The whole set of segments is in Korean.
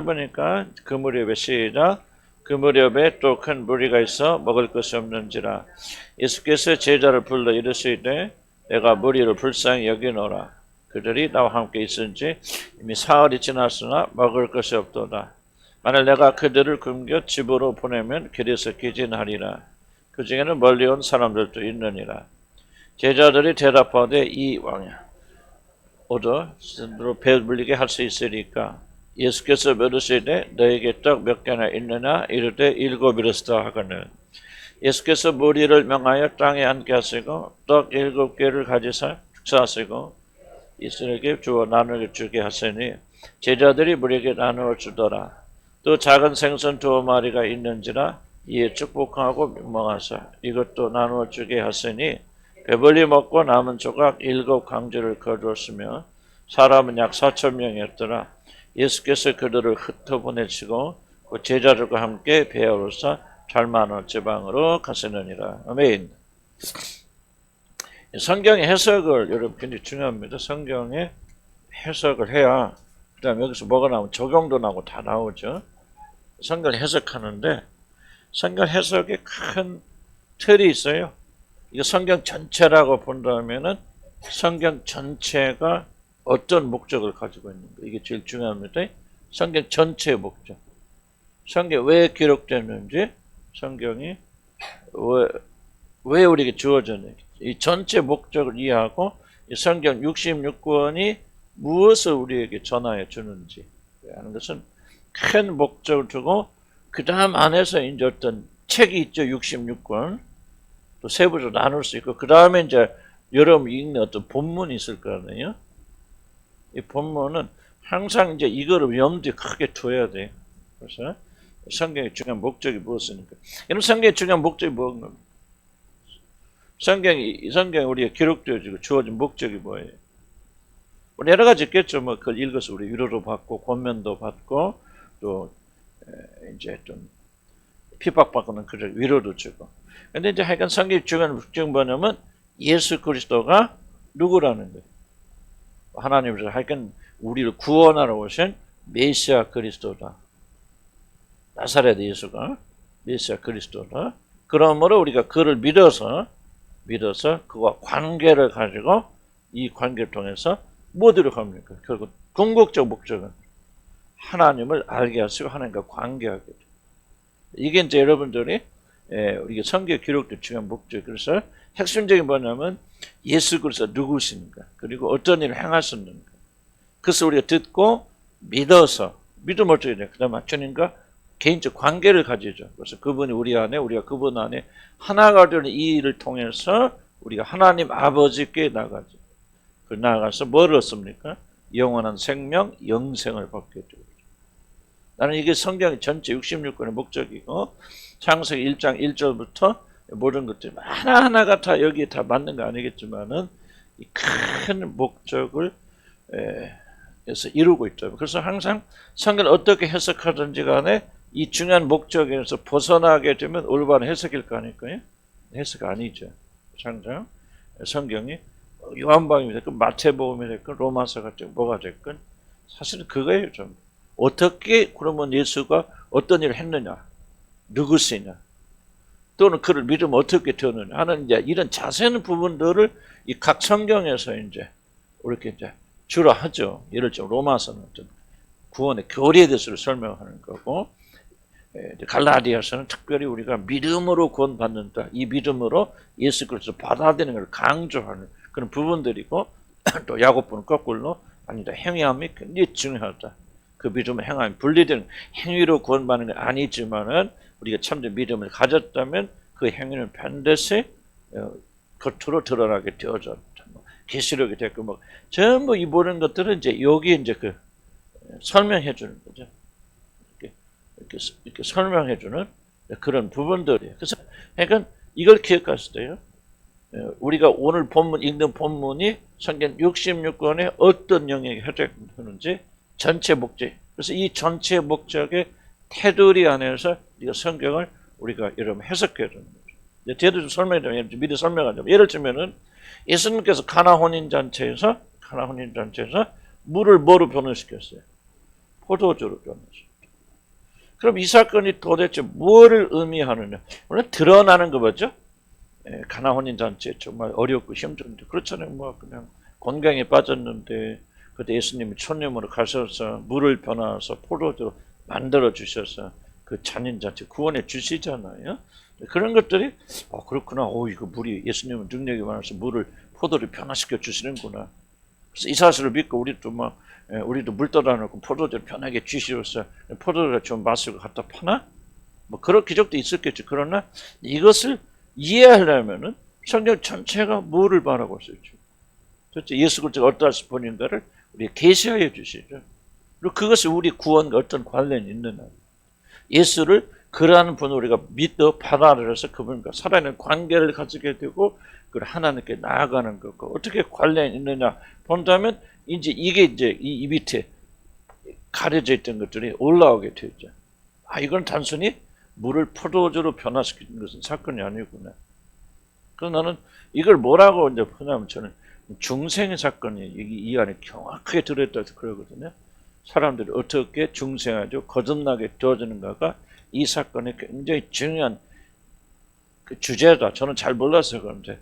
보니까 그 무렵에 시작. 그 무렵에 또 큰 무리가 있어 먹을 것이 없는지라. 예수께서 제자를 불러 이르시되 내가 무리를 불쌍히 여기노라. 그들이 나와 함께 있은지 이미 사흘이 지났으나 먹을 것이 없도다. 만일 내가 그들을 굶겨 집으로 보내면 길에서 기진하리라. 그 중에는 멀리 온 사람들도 있느니라. 제자들이 대답하되 이 왕이야 오더 스스로 배불리게 할 수 있으리까. 예수께서 물으시되 너에게 떡 몇 개나 있느냐 이르되 7이었다 하거늘. 예수께서 무리를 명하여 땅에 앉게 하시고 떡 7개를 가지사 축사하시고 이스라엘에게 주어 나누어 주게 하시니 제자들이 무리에게 나누어 주더라. 또 작은 생선 2마리가 있는지라 이에 축복하고 명하사 이것도 나누어 주게 하시니 배불리 먹고 남은 조각 7강주를 거두었으며 사람은 약 4,000명이었더라. 예수께서 그들을 흩어보내시고 그 제자들과 함께 배우로서 잘만한 지방으로 가시느니라. 아멘. 성경의 해석을 여러분 굉장히 중요합니다. 성경의 해석을 해야 그 다음에 여기서 뭐가 나오면 적용도 나오고 다 나오죠. 성경을 해석하는데 성경 해석에 큰 틀이 있어요. 이거 성경 전체라고 본다면은 성경 전체가 어떤 목적을 가지고 있는가 이게 제일 중요합니다. 성경 전체의 목적. 성경이 왜 기록됐는지 성경이 왜 우리에게 주어졌는지 이 전체 목적을 이해하고 이 성경 66권이 무엇을 우리에게 전하여 주는지 하는 것은 큰 목적을 두고 그 다음 안에서 이제 어떤 책이 있죠. 66권 또 세부적으로 나눌 수 있고 그 다음에 이제 여러분 읽는 어떤 본문이 있을 거 아니에요. 이 본문은 항상 이제 이거를 염두에 크게 둬야 돼요. 그래서 성경의 중요한 목적이 무엇입니까? 여러분 성경의 중요한 목적이 뭔가? 성경이 우리가 기록되어지고 주어진 목적이 뭐예요? 여러 가지 있겠죠. 뭐 그걸 읽어서 우리 위로도 받고 권면도 받고 또 이제 좀 핍박받고는 그를 위로도 주고. 근데 이제 하여간 성경의 중요한 목적이 뭐냐면 예수 그리스도가 누구라는 거예요. 하나님께서 하여간 우리를 구원하러 오신 메시아 그리스도다. 나사렛 예수가 메시아 그리스도다. 그러므로 우리가 그를 믿어서 그와 관계를 가지고 이 관계를 통해서 뭐 들어갑니까? 결국 궁극적 목적은 하나님을 알게 하시고 하나님과 관계하게 돼. 이게 이제 여러분들이 우리가 성경에 기록된 중요한 목적. 그래서 핵심적인 뭐냐면 예수 그리스도 누구신가 그리고 어떤 일을 행하셨는가. 그래서 우리가 듣고 믿어서 믿음 어떻게 돼? 그다음 주님과 개인적 관계를 가지죠. 그래서 그분이 우리 안에 우리가 그분 안에 하나가 되는 이 일을 통해서 우리가 하나님 아버지께 나가죠. 그 나아가서 뭘 얻습니까? 영원한 생명, 영생을 받게 되죠. 나는 이게 성경의 전체 66권의 목적이고 창세기 1장 1절부터 모든 것들이 하나하나가 다 여기에 다 맞는 거 아니겠지만은 이 큰 목적을 에서 이루고 있죠. 그래서 항상 성경을 어떻게 해석하든지 간에 이 중요한 목적에서 벗어나게 되면 올바른 해석일 거 아닐까요? 해석 아니죠. 항상 성경이 요한복음이 됐건 마태복음이 됐건 로마서가 됐건 뭐가 됐건 사실은 그거예요. 좀 어떻게 그러면 예수가 어떤 일을 했느냐, 누구시냐, 또는 그를 믿으면 어떻게 되느냐 하는 이제 이런 자세한 부분들을 이 각 성경에서 이제 이렇게 이제 주로 하죠. 예를 들어 로마서는 어떤 구원의 교리에 대해서 설명하는 거고, 갈라디아서는 특별히 우리가 믿음으로 구원받는다. 이 믿음으로 예수 그리스도 받아들이는 걸 강조하는 그런 부분들이고, 또 야고보는 거꾸로 아니다. 행함이 굉장히 중요하다. 그 믿음을 행함이 분리되는 행위로 구원받는 건 아니지만은 우리가 참된 믿음을 가졌다면 그 행위는 반드시 겉으로 드러나게 되어졌다. 계시록이 됐고 뭐 전부 이 모든 것들은 이제 여기 이제 그 설명해 주는 거죠. 이렇게 설명해 주는 그런 부분들이에요. 그래서 그러니까 이걸 기억하셔야 돼요. 우리가 오늘 본문 읽는 본문이 성경 66권에 어떤 영역에 해당하는지 전체 목적. 그래서 이 전체 목적의 테두리 안에서 우리가 성경을 우리가 여러분 해석해야 되는 거죠. 제대로 좀 설명해 드리면 미리 설명하자면 예를 들면은 예수님께서 가나 혼인잔치에서 물을 뭐로 변화시켰어요? 포도주로 변화시켰어요. 그럼 이 사건이 도대체 뭐를 의미하느냐? 물론 드러나는 거 뭐죠? 가나 혼인잔치 정말 어렵고 힘든데 그렇잖아요. 뭐 그냥 곤경에 빠졌는데 그때 예수님이 천년으로 가셔서 물을 변화해서 포도주로 만들어 주셔서 그 잔인잔치 구원해 주시잖아요. 그런 것들이 그렇구나. 이거 물이 예수님은 능력이 많아서 물을 포도를 변화시켜 주시는구나. 그래서 이 사실을 믿고 우리도 물 떠다 놓고 포도주를 편하게 주시어서 포도주를 좀 마시고 갖다 파나? 뭐 그런 기적도 있었겠죠. 그러나 이것을 이해하려면은 성경 전체가 뭐를 말하고 있었죠. 도대체 예수 그리스도가 어떠한 분인가를 우리가 계시하여 주시죠. 그리고 그것이 우리 구원과 어떤 관련이 있느냐. 예수를 그러한 분을 우리가 믿어 받아들여서 그분과 살아있는 관계를 가지게 되고 그걸 하나님께 나아가는 것과 어떻게 관련이 있느냐 본다면 이게 이 밑에 가려져 있던 것들이 올라오게 되죠. 이건 단순히 물을 포도주로 변화시키는 것은 사건이 아니구나. 그래서 나는 이걸 뭐라고 이제 하냐면 저는 중생의 사건이 이 안에 정확하게 들어있다고 그러거든요. 사람들이 어떻게 중생하죠? 거듭나게 되어지는가가 이 사건의 굉장히 중요한 그 주제다. 저는 잘 몰라서 그런데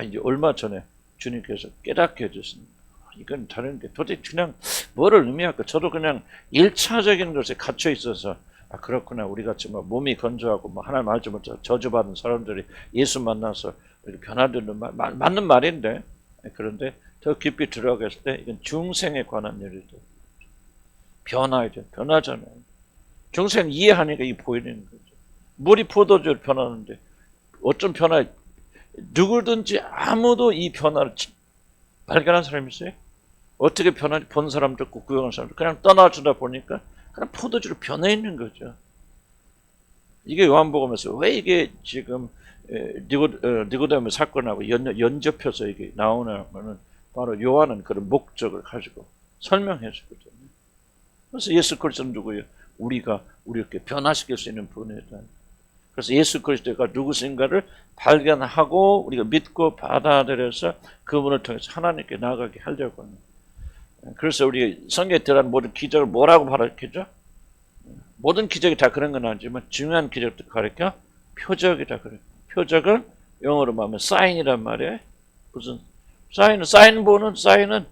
이제 얼마 전에 주님께서 깨닫게 해주십니다. 이건 다른 게 도대체 그냥 뭐를 의미할까? 저도 그냥 1차적인 것에 갇혀 있어서 그렇구나. 우리 같이 몸이 건조하고 하나님 알지 못해 저주받은 사람들이 예수 만나서 이렇게 변화되는 맞는 말인데 그런데 더 깊이 들어갔을 때 이건 중생에 관한 일이죠. 변하잖아요. 중생 이해하니까 이 보이는 거죠. 물이 포도주로 변하는데 어떤 변화, 누구든지 아무도 이 변화를 발견한 사람이 있어요? 어떻게 변화를 본 사람도 없고 구경한 사람도 그냥 떠나주다 보니까 그냥 포도주로 변해 있는 거죠. 이게 요한복음에서 왜 이게 지금 니고데모 사건하고 연접해서 이게 나오냐면은 바로 요한은 그런 목적을 가지고 설명해 주거든요. 그래서 예수 그리스도는 누구예요? 우리가 이렇게 변화시킬 수 있는 분이다. 그래서 예수 그리스도가 누구신가를 발견하고 우리가 믿고 받아들여서 그분을 통해서 하나님께 나아가게 하려고 합니다. 그래서 우리 성경에 들어간 모든 기적을 뭐라고 가르치죠? 모든 기적이 다 그런 건 아니지만 중요한 기적도 가르쳐 표적이다 그래요. 표적은 영어로 말하면 사인이란 말이에요. 무슨 사인은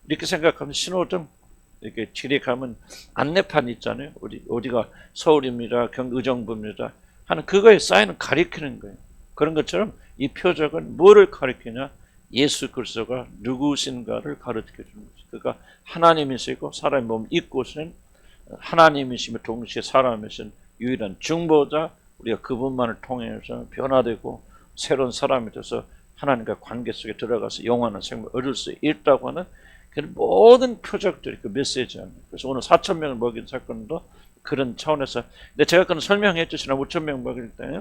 이렇게 생각하면 신호등 이렇게 길에 가면 안내판 있잖아요. 어디가 서울입니다. 의정부입니다. 하는 그거의 사인은 가리키는 거예요. 그런 것처럼 이 표적은 뭐를 가리키냐? 예수 그리스도가 누구신가를 가르쳐 주는 거죠. 그러니까 하나님이시고 사람의 몸을 입고 오시는 하나님이시며 동시에 사람이신 유일한 중보자, 우리가 그분만을 통해서 변화되고 새로운 사람이 돼서 하나님과 관계 속에 들어가서 영원한 생명을 얻을 수 있다고 하는 그런 모든 표적들이 그 메시지입니다. 그래서 오늘 4,000명을 먹인 사건도 그런 차원에서, 근데 제가 그건 설명해 주시나 5,000명 먹일 때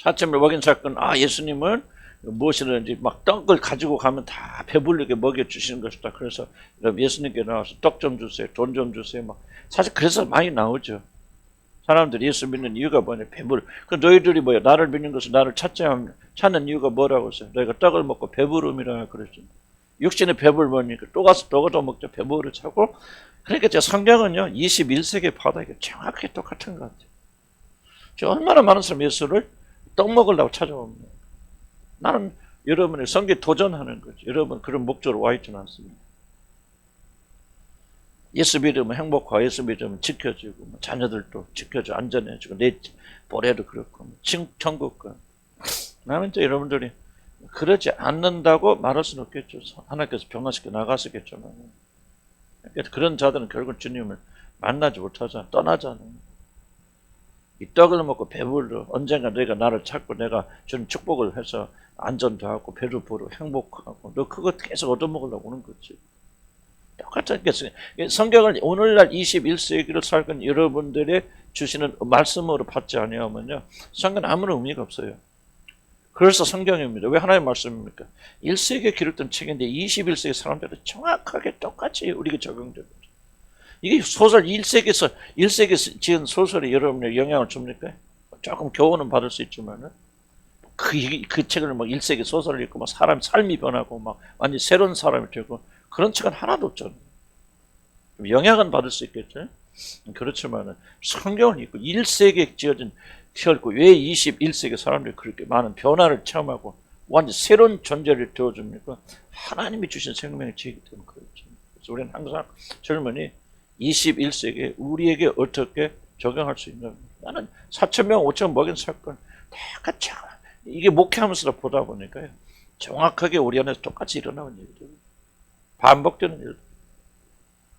4,000명 먹인 사건, 예수님은 무엇이든지 떡을 가지고 가면 다 배불리게 먹여주시는 것이다. 그래서 예수님께 나와서 떡 좀 주세요, 돈 좀 주세요. 사실 그래서 많이 나오죠. 사람들이 예수 믿는 이유가 뭐냐? 그 너희들이 뭐야? 나를 믿는 것은 나를 찾는 이유가 뭐라고 했어요? 너희가 떡을 먹고 배부름이라 그랬죠. 육신의 배불러니까 또 가서 떡을 더 먹자 배부를 차고. 그러니까 제 성경은요 21세기 바닥에 정확히 똑같은 것 같아요. 저 얼마나 많은 사람 예수를 떡 먹으려고 찾아옵니다. 나는 여러분의 성경에 도전하는 거죠. 여러분 그런 목적으로 와 있지는 않습니다. 예수 믿으면 행복하고 예수 믿으면 지켜주고 자녀들도 지켜줘 안전해주고 내 보래도 그렇고 천국과 나는 이제 여러분들이 그러지 않는다고 말할 수는 없겠죠. 하나님께서 변화시켜 나가시겠지만 그런 자들은 결국 주님을 만나지 못하잖아. 떠나잖아요. 이 떡을 먹고 배불러 언젠가 내가 나를 찾고 내가 주는 축복을 해서 안전도 하고 배도 부르고 행복하고 너 그거 계속 얻어먹으려고 오는 거지. 똑같은 게 성경을 오늘날 21세기를 살고 여러분들의 주시는 말씀으로 받지 아니하면요 성경은 아무런 의미가 없어요. 그래서 성경입니다. 왜 하나님의 말씀입니까? 1세기에 기록된 책인데 21세기 사람들은 정확하게 똑같이 우리에게 적용되고 있어요. 이게 소설 1세기에서 지은 소설이 여러분에게 영향을 줍니까? 조금 교훈은 받을 수 있지만은 그 책을 1세기 소설을 읽고 사람 삶이 변하고 완전 새로운 사람이 되고 그런 책은 하나도 없잖아요. 영향은 받을 수 있겠죠. 그렇지만은 성경을 읽고 1세기에 지어진 태어났고 왜 21세기 사람들이 그렇게 많은 변화를 체험하고 완전 새로운 존재를 되어줍니까? 하나님이 주신 생명을 지기 때문에 그렇죠. 그래서 우리는 항상 젊은이 21세기에 우리에게 어떻게 적용할 수 있는, 나는 4,000명 5,000명 먹인 사건 다 같이 이게 목회하면서 보다 보니까요 정확하게 우리 안에서 똑같이 일어나는 일들, 반복되는 일들.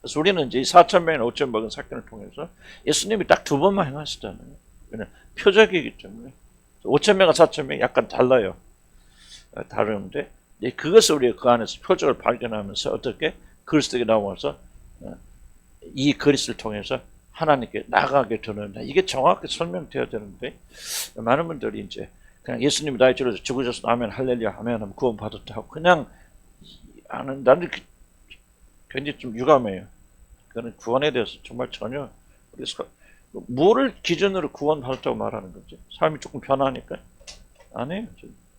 그래서 우리는 이제 4,000명이나 5,000명 먹은 사건을 통해서 예수님이 딱 두 번만 행하시잖아요. 그냥 표적이기 때문에 5,000명과 4,000명이 약간 달라요. 다른데 그것을 우리가 그 안에서 표적을 발견하면서 어떻게 그리스도에게 나와서 이 그리스도를 통해서 하나님께 나가게 되는, 이게 정확히 설명되어야 되는데 많은 분들이 이제 그냥 예수님이 나의 죄로 죽으셔서 아멘 할렐루야 하면 구원 받았다 하고 그냥 아는, 나는 굉장히 좀 유감해요. 그는 구원에 대해서 정말 전혀, 그래서 뭐를 기준으로 구원 받았다고 말하는 거지? 삶이 조금 변하니까? 아니에요.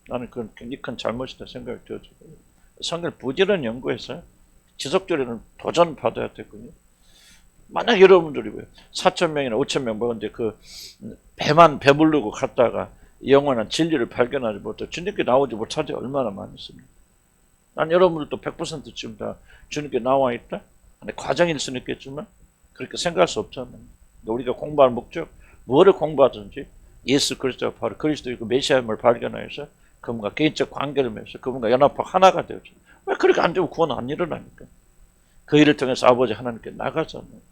나는 그건 굉장히 큰 잘못이다 생각이 들어요. 성경을 부지런히 연구해서 지속적으로 도전 받아야 되거든요. 만약 여러분들이 4,000명이나 5,000명 먹었는데 그 배만 배부르고 갔다가 영원한 진리를 발견하지 못하고 주님께 나오지 못한 지 얼마나 많습니까? 난 여러분들도 100% 지금 다 주님께 나와 있다? 과정일 수는 있겠지만 그렇게 생각할 수 없잖아요. 우리가 공부할 목적, 뭐를 공부하든지 예수 그리스도가 바로 그리스도이고 메시아임을 발견해서 그분과 개인적 관계를 맺어서 그분과 연합하고 하나가 되죠. 왜 그렇게 안 되면 구원 안 일어나니까? 그 일을 통해서 아버지 하나님께 나가잖아요.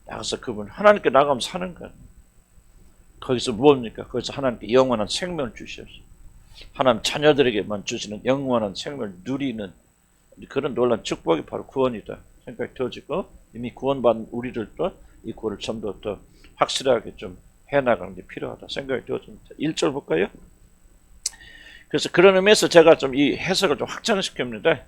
나가서 그분 하나님께 나가면 사는 거예요. 거기서 무엇입니까? 거기서 하나님께 영원한 생명을 주셔서 하나님 자녀들에게만 주시는 영원한 생명을 누리는 그런 놀라운 축복이 바로 구원이다 생각이 들어지고, 이미 구원받은 우리들도 이 구원을 좀 더 확실하게 좀 해나가는 게 필요하다 생각이 들어집니다. 1절 볼까요? 그래서 그런 의미에서 제가 좀 이 해석을 좀 확장시킵니다.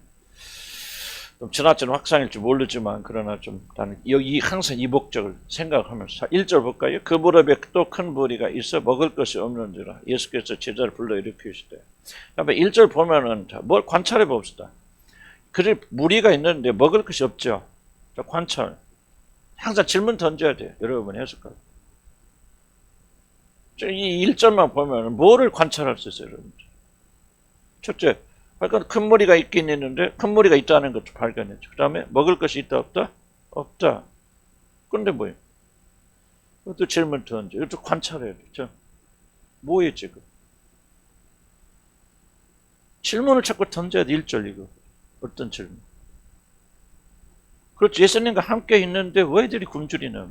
좀 지나친 확장일지 모르지만 그러나 좀 나는 여기 항상 이 목적을 생각하면서 1절 볼까요? 그 무렵에 또 큰 무리가 있어 먹을 것이 없는지라 예수께서 제자를 불러 일으키시되. 그러면 1절 보면은 뭘 관찰해 봅시다. 그래 무리가 있는데 먹을 것이 없죠. 자, 관찰. 항상 질문 던져야 돼요. 여러분 해석할. 이 1절만 보면 뭐를 관찰할 수 있어요, 여러분? 첫째, 그러니까 큰 무리가 있긴 있는데 큰 무리가 있다는 것도 발견했죠. 그 다음에 먹을 것이 있다 없다? 없다. 그런데 뭐예요? 이것도 질문 던져. 이것도 관찰해야 되죠. 뭐예요 지금? 질문을 자꾸 던져야 돼. 1절 이거. 어떤 질문? 그렇죠. 예수님과 함께 있는데 왜 애들이 굶주리나?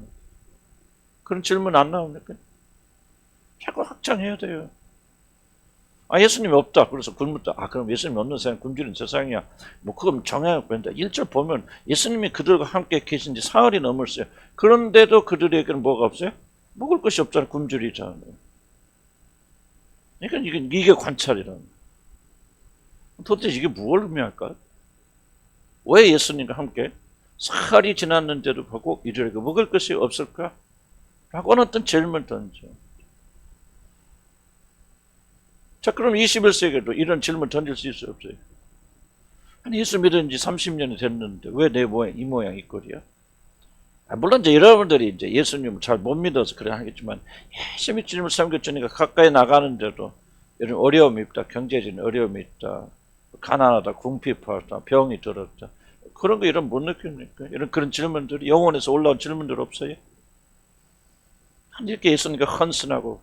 그런 질문 안 나옵니까? 자꾸 확장해야 돼요. 아, 예수님이 없다. 그래서 굶었다. 아, 그럼 예수님이 없는 세상, 굶주린 세상이야. 뭐, 그건 정해갖고 한다. 1절 보면 예수님이 그들과 함께 계신 지 사흘이 넘었어요. 그런데도 그들에게는 뭐가 없어요? 먹을 것이 없잖아요. 굶주리잖아요. 그러니까 이게 관찰이라는 거예요. 도대체 이게 무엇을 의미할까? 왜 예수님과 함께 사흘이 지났는데도 하고 이들에게 먹을 것이 없을까? 라고 어떤 질문을 던져. 자, 그럼 21세기에도 이런 질문 던질 수 있어요, 없어요? 아니, 예수 믿은 지 30년이 됐는데 왜 내 모양, 이 모양, 이 꼴이야? 아, 물론 이제 여러분들이 이제 예수님을 잘 못 믿어서 그래 하겠지만, 열심히 주님을 섬겼으니까 가까이 나가는데도 이런 어려움이 있다, 경제적인 어려움이 있다, 가난하다, 궁핍하다, 병이 들었다. 그런 거 이런 못 느낍니까? 이런 그런 질문들이 영혼에서 올라온 질문들 없어요? 이렇게 예수님과 헌신하고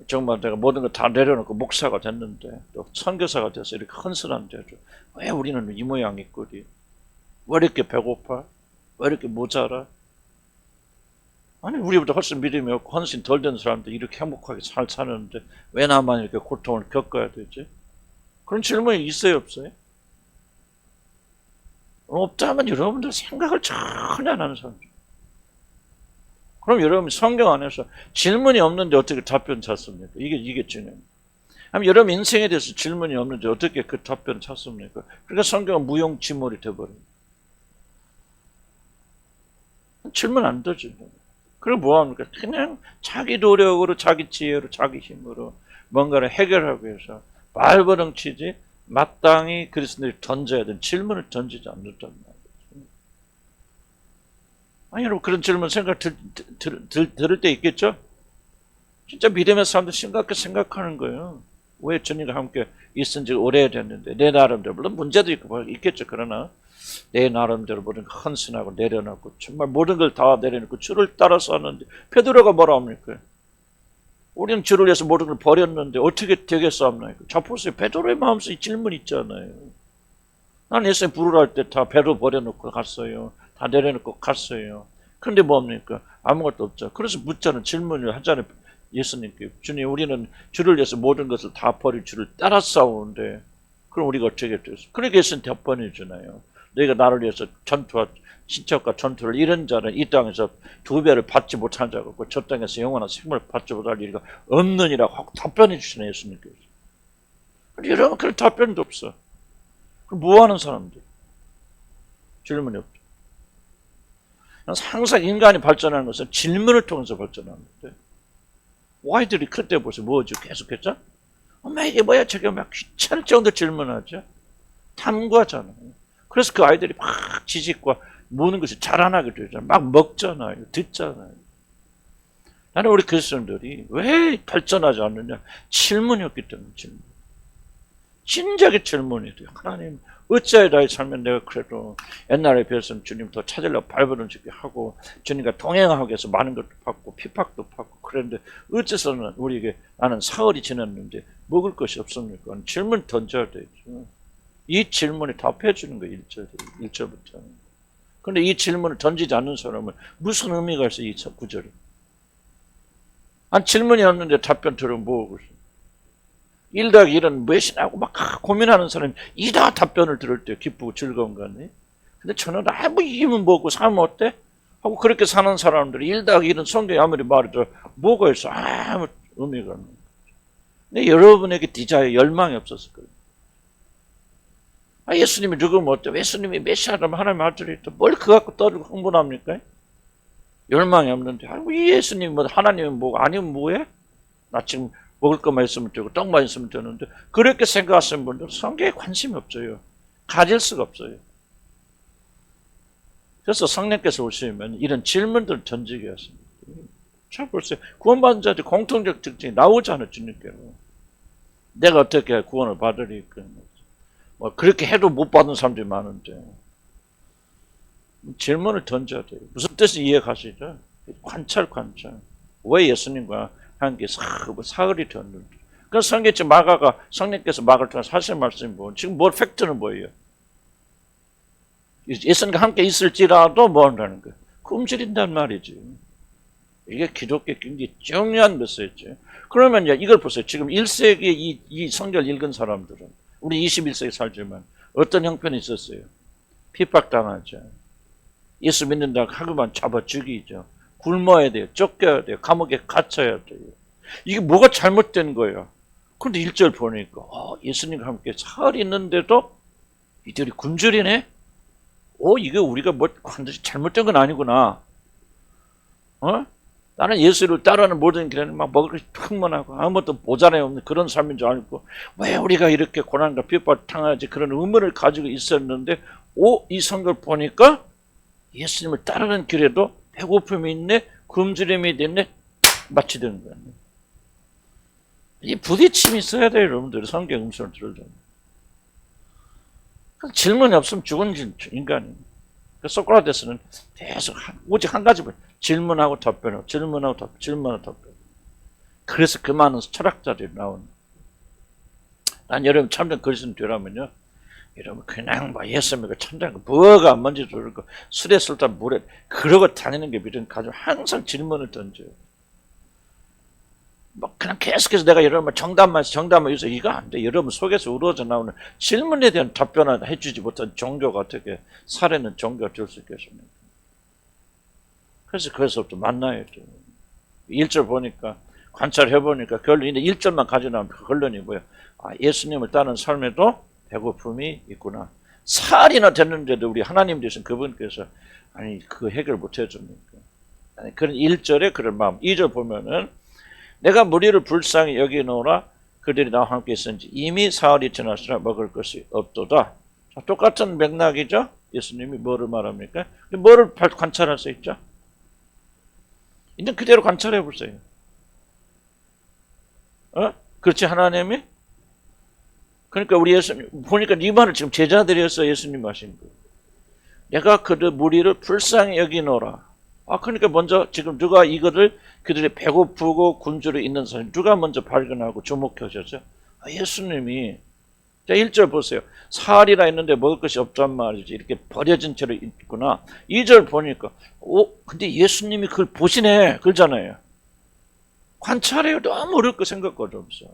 정말 내가 모든 거 다 내려놓고 목사가 됐는데 또 선교사가 돼서 이렇게 헌신한데도 왜 우리는 이 모양이 꼴이? 왜 이렇게 배고파? 왜 이렇게 모자라? 아니 우리보다 훨씬 믿음이 없고 헌신 덜 된 사람들 이렇게 행복하게 잘 사는데 왜 나만 이렇게 고통을 겪어야 되지? 그런 질문이 있어요 없어요? 없다면 여러분들 생각을 전혀 안 하는 사람들. 그럼 여러분 성경 안에서 질문이 없는데 어떻게 답변 찾습니까? 이게 중요해요. 여러분 인생에 대해서 질문이 없는데 어떻게 그 답변을 찾습니까? 그러니까 성경은 무용지물이 되어버려요. 질문 안 되죠. 그럼 뭐합니까? 그냥 자기 노력으로, 자기 지혜로, 자기 힘으로 뭔가를 해결하기 위해서 발버둥 치지 마땅히 그리스도인들이 던져야 되는 질문을 던지지 않는단 말이에요. 아니, 여러분, 그런 질문 들을 때 있겠죠? 진짜 믿음의 사람들 심각하게 생각하는 거예요. 왜 주님과 함께 있은 지 오래됐는데, 내 나름대로, 물론 문제도 있고, 있겠죠. 그러나, 내 나름대로 모든 걸 헌신하고 내려놓고, 정말 모든 걸 다 내려놓고, 주를 따라서 하는데, 베드로가 뭐라 합니까? 우리는 주를 위해서 모든 걸 버렸는데, 어떻게 되겠사옵나이까? 자, 보세요. 베드로의 마음속에 질문 있잖아요. 난 예수님 부르랄 때 다 배로 버려놓고 갔어요. 다 내려놓고 갔어요. 그런데 뭡니까? 아무것도 없죠. 그래서 묻자는 질문을 하잖아요. 예수님께. 주님, 우리는 주를 위해서 모든 것을 다 버릴 주를 따라 싸우는데 그럼 우리가 어떻게 됐어? 그러니까 예수님 답변해 주나요? 너희가 나를 위해서 전투와 친척과 전투를 이런 자는 이 땅에서 2배를 받지 못한 자가 없고 저 땅에서 영원한 생명을 받지 못할 일이 없느니라 답변해 주시네 예수님께서. 여러분 그런 답변도 없어. 그럼 뭐하는 사람들? 질문이 없죠. 항상 인간이 발전하는 것은 질문을 통해서 발전하는데 아이들이 클 때 보세요. 뭐죠? 계속했죠? 엄마 이게 뭐야? 저게 막 귀찮을 정도 질문하죠. 탐구하잖아요. 그래서 그 아이들이 막 지식과 모든 것이 자라나게 되잖아요. 막 먹잖아요. 듣잖아요. 나는 우리 그리스도인들이 왜 발전하지 않느냐? 질문이 없기 때문에 질문. 진작에 질문이 돼요. 하나님 어찌하여 나의 삶은 내가 그래도 옛날에 비해서는 주님 더 찾으려고 발버둥치게 하고 주님과 동행하기 위해서 많은 것도 받고 핍박도 받고 그랬는데 어째서는 우리에게 나는 사흘이 지났는데 먹을 것이 없습니까? 질문 던져야 되죠. 이 질문에 답해 주는 거예요. 1절부터. 그런데 이 질문을 던지지 않는 사람은 무슨 의미가 있어요? 이 구절이. 질문이 없는데 답변 들으면 뭐하고 있어요? 1+1은 몇이냐고 막 고민하는 사람이 이다 답변을 들을 때 기쁘고 즐거운 거 아니에요? 근데 저는 아무 이기면 뭐고 사면 어때? 하고 그렇게 사는 사람들이 1+1은 성경에 아무리 말해도 뭐가 있어? 아무 의미가 없는 거죠. 근데 여러분에게 디자에 열망이 없었을 거예요. 예수님이 누구면 어때? 예수님이 메시아라면 하나님의 아들이 또 뭘 그거 갖고 떠들고 흥분합니까? 열망이 없는데 이 예수님이 뭐 하나님이 뭐 아니면 뭐해? 나 지금 먹을 것만 있으면 되고 떡만 있으면 되는데 그렇게 생각하시는 분들은 성경에 관심이 없어요. 가질 수가 없어요. 그래서 성령께서 오시면 이런 질문들을 던지게 하십니다. 잘 보세요. 구원받은 자들이 공통적 특징이 나오잖아요. 주님께로. 내가 어떻게 구원을 받으리까. 뭐 그렇게 해도 못 받은 사람들이 많은데 질문을 던져야 돼요. 무슨 뜻인지 이해가시죠? 관찰. 왜 예수님과 함께 사흘이 되었는지. 그래서 성경에 마가가 성령께서 마가를 통해서 하신 말씀이 뭐 지금 뭘 팩트는 뭐예요? 예수님과 함께 있을지라도 뭐 한다는 거예요? 굶주린단 말이지. 이게 기독교 굉장히 중요한 메시지예요. 그러면 이걸 보세요. 지금 1세기에 이 성경을 읽은 사람들은 우리 21세기 살지만 어떤 형편이 있었어요? 핍박당하죠. 예수 믿는다고 하고만 잡아 죽이죠. 굶어야 돼요. 쫓겨야 돼요. 감옥에 갇혀야 돼요. 이게 뭐가 잘못된 거예요? 그런데 1절 보니까 예수님과 함께 사흘이 있는데도 이들이 굶주리네? 이게 우리가 뭐 반드시 잘못된 건 아니구나. 나는 예수를 따르는 모든 길에는 막 먹을 것이 충분하고 아무것도 모자람이 없는 그런 삶인 줄 알고 왜 우리가 이렇게 고난과 핍박을 당하지 그런 의문을 가지고 있었는데 이 성경을 보니까 예수님을 따르는 길에도 배고픔이 있네, 굶주림이 있네, 마치 되는 거예요. 이 부딪힘이 있어야 돼요, 여러분들. 성경 음성을 들으려면. 질문이 없으면 죽은 인간이에요. 소크라테스는 계속 오직 한 가지만 질문하고 답변하고 질문하고 답변. 그래서 그 많은 철학자들이 나오는. 난 여러분 참된 그리스도인 되라면요. 여러분 그냥 예수 믿고 참된 거 뭐가 뭔지 모르고 술에 술다 물에 그러고 다니는 게 믿음 가지고 항상 질문을 던져요. 그냥 계속해서 내가 여러분 정답만 해서 이거 안 돼. 여러분 속에서 우러져 나오는 질문에 대한 답변을 해주지 못한 종교가 어떻게 살아있는 종교가 될 수 있겠습니까? 그래서 거기서부터 만나야죠. 1절 보니까 관찰해보니까 결론인데 1절만 가져나오면 그 결론이 뭐야? 예수님을 따르는 삶에도 배고픔이 있구나. 사흘이나 됐는데도 우리 하나님 되신 그분께서 그 해결 못 해줍니까? 그런 1절에 그런 마음. 2절 보면은 내가 무리를 불쌍히 여기노라 그들이 나와 함께 있었는지 이미 사흘이 지났으나 먹을 것이 없도다. 똑같은 맥락이죠. 예수님이 뭐를 말합니까? 뭐를 관찰할 수 있죠? 이제 그대로 관찰해 보세요. 그렇지, 하나님이? 그러니까 우리 예수님, 보니까 이 말을 지금 제자들이어서 예수님 하신 거예요. 내가 그들 무리를 불쌍히 여기노라. 그러니까 먼저 지금 누가 이거를 그들이 배고프고 굶주려 있는 사람, 누가 먼저 발견하고 주목하셨죠? 예수님이. 자, 1절 보세요. 사흘이나 있는데 먹을 것이 없단 말이지. 이렇게 버려진 채로 있구나. 2절 보니까, 근데 예수님이 그걸 보시네. 그러잖아요. 관찰해요. 너무 어려울 거 생각거리 없어.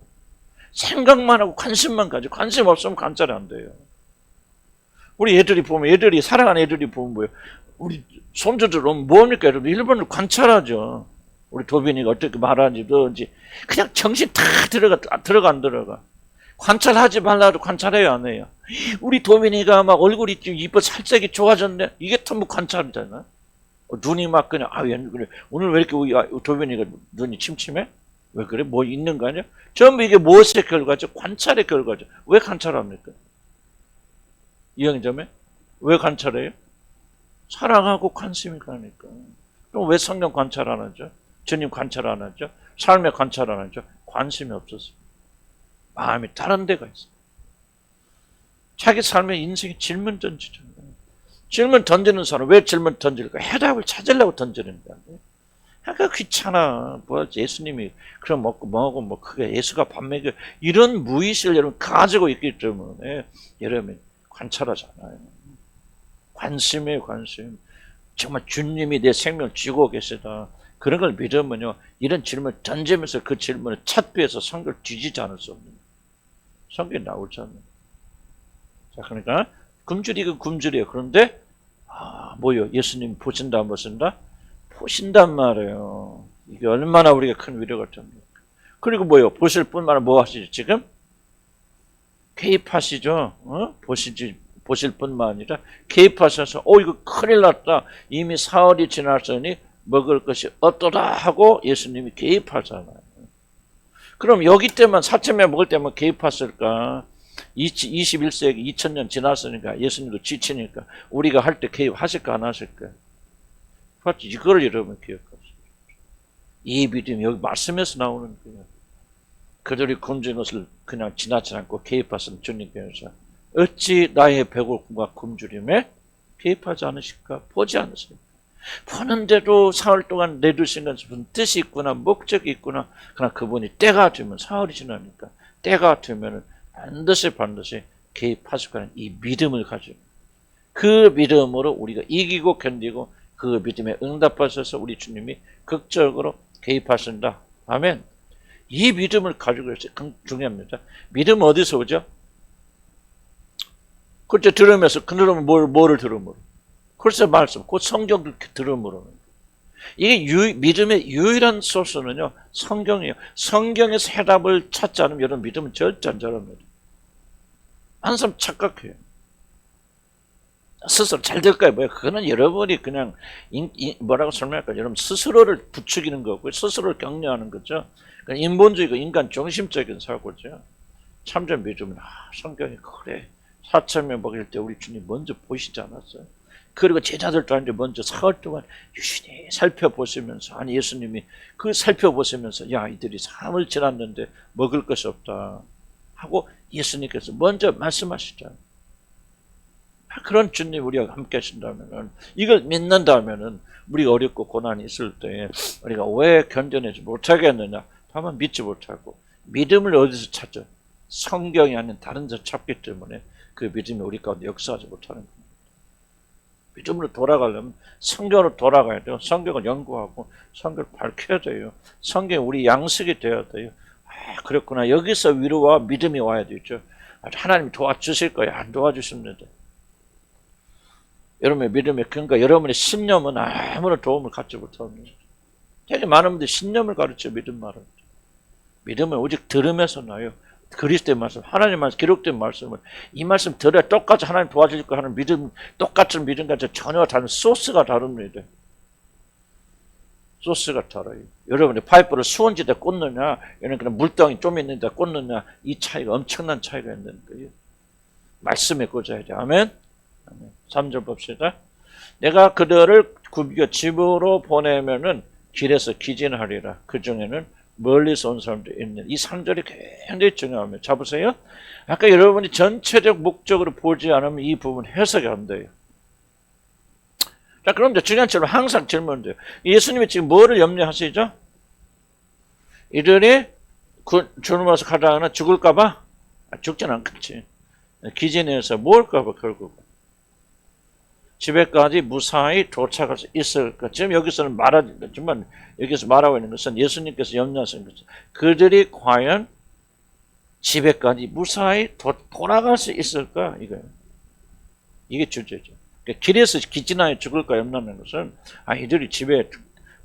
생각만 하고 관심만 가지고, 관심 없으면 관찰이 안 돼요. 우리 애들이 보면, 사랑하는 애들이 보면 뭐예요? 우리 손주들은 뭡니까, 여러분? 일본을 관찰하죠. 우리 도빈이가 어떻게 말하는지, 뭐든지. 그냥 정신 다 들어가, 안 들어가. 관찰하지 말라도 관찰해요, 안 해요? 우리 도빈이가 막 얼굴이 좀 이뻐 살짝이 좋아졌네? 이게 전부 관찰이잖아. 눈이 막 그냥, 그래. 오늘 왜 이렇게 우리 도빈이가 눈이 침침해? 왜 그래? 뭐 있는 거 아니야? 전부 이게 무엇의 결과죠? 관찰의 결과죠. 왜 관찰합니까? 이영점에? 왜 관찰해요? 사랑하고 관심이 가니까. 그럼 왜 성경 관찰 안 하죠? 주님 관찰 안 하죠? 삶에 관찰 안 하죠? 관심이 없어서. 마음이 다른 데가 있어요. 자기 삶의 인생에 질문 던지잖아요. 질문 던지는 사람 왜 질문 던질까? 해답을 찾으려고 던지는 거야. 그러니까 귀찮아. 뭐 예수님이 그럼 먹고 뭐하고 뭐 그게 예수가 밥 먹여 이런 무의식을 여러분 가지고 있기 때문에 여러분 관찰하잖아요. 관심이에요, 관심. 정말 주님이 내 생명을 쥐고 계시다. 그런 걸 믿으면요, 이런 질문을 던지면서 그 질문을 찾기위해서 성경을 뒤지지 않을 수 없는 거예요. 성경이 나오잖아요. 자, 그러니까 굶주리고 굶주려요. 그런데 뭐요? 예수님 보신다, 안 보신다? 보신단 말이에요. 이게 얼마나 우리가 큰 위로가 됩니까? 그리고 뭐요? 보실 뿐만 아니라 뭐 하시죠? 지금 개입하시죠. 보실 뿐만 아니라 개입하셔서 이거 큰일 났다. 이미 사흘이 지났으니 먹을 것이 없도다 하고 예수님이 개입하잖아요. 그럼 여기 때만 사천에 먹을 때만 개입했을까? 21세기 2000년 지났으니까 예수님도 지치니까 우리가 할 때 개입하실까 안 하실까? 이걸 여러분 기억하세요. 이 믿음이 여기 말씀에서 나오는 거예요. 그들이 굶주린 것을 그냥 지나치 않고 개입하신 주님께서 어찌 나의 배고픔과 굶주림에 개입하지 않으실까? 보지 않으세요. 보는데도 사흘 동안 내두신 것은 뜻이 있구나, 목적이 있구나. 그러나 그분이 때가 되면 사흘이 지나니까 때가 되면 반드시 개입하실 거라는 이 믿음을 가지고 그 믿음으로 우리가 이기고 견디고 그 믿음에 응답하셔서 우리 주님이 극적으로 개입하신다. 아멘. 이 믿음을 가지고 있어요. 중요합니다. 믿음은 어디서 오죠? 그렇죠. 들으면서, 그러면 뭐를 들음으로? 글쎄 말씀, 그 성경을 들음으로. 이게 믿음의 유일한 소스는요, 성경이에요. 성경에서 해답을 찾지 않으면 여러분 믿음은 절대 안 자랍니다. 항상 착각해요. 스스로 잘 될까요? 그거는 여러분이 그냥 뭐라고 설명할까요? 여러분 스스로를 부추기는 거고요. 스스로를 격려하는 거죠. 인본주의고 인간 중심적인 사고죠. 참전 믿음은 성경이 그래. 4,000명 먹일 때 우리 주님 먼저 보시지 않았어요? 그리고 제자들도 아닌데 먼저 사흘 동안 유심히 살펴보시면서 예수님이 그 살펴보시면서 야 이들이 사흘 지났는데 먹을 것이 없다 하고 예수님께서 먼저 말씀하시잖아요. 그런 주님 우리가 함께 하신다면 이걸 믿는다면 우리가 어렵고 고난이 있을 때 우리가 왜 견뎌내지 못하겠느냐? 다만 믿지 못하고 믿음을 어디서 찾죠? 성경이 아닌 다른 데서 찾기 때문에 그 믿음이 우리 가운데 역사하지 못하는 겁니다. 믿음으로 돌아가려면 성경으로 돌아가야 돼요. 성경을 연구하고 성경을 밝혀야 돼요. 성경이 우리 양식이 되어야 돼요. 그렇구나. 여기서 위로와 믿음이 와야 되죠. 하나님이 도와주실 거예요. 안 도와주십니다. 여러분의 믿음의 근거, 여러분의 신념은 아무런 도움을 갖지 못합니다. 되게 많은 분들이 신념을 가르쳐 믿음 말을. 믿음은 오직 들으면서 나요. 그리스도의 말씀, 하나님 말씀, 기록된 말씀을 이 말씀 들어야 똑같이 하나님 도와줄 거 하는 믿음, 똑같은 믿음과 전혀 다른 소스가 다릅니다. 소스가 달라요. 여러분이 파이프를 수온지대 꽂느냐, 얘는 그냥 물덩이 좀 있는데 꽂느냐, 이 차이가 엄청난 차이가 있는 거예요. 말씀에 꽂아야 돼. 아멘. 3절 봅시다. 내가 그들을 굽겨 집으로 보내면은 길에서 기진하리라. 그 중에는 멀리서 온 사람도 있는. 이 3절이 굉장히 중요합니다. 자 보세요. 아까 여러분이 전체적 목적으로 보지 않으면 이 부분 해석이 안 돼요. 자, 그럼 이제 중요한 질문, 항상 질문은 돼요. 예수님이 지금 뭐를 염려하시죠? 이들이 주님 와서 가다가는 죽을까봐? 죽진 않겠지. 기진해서 뭘까봐 결국은. 집에까지 무사히 도착할 수 있을까? 지금 여기서는 말하지만, 여기서 말하고 있는 것은 예수님께서 염려하시는 것은 그들이 과연 집에까지 무사히 돌아갈 수 있을까? 이거예요. 이게 주제죠. 그러니까 길에서 기진하여 죽을까 염려하는 것은, 이들이 집에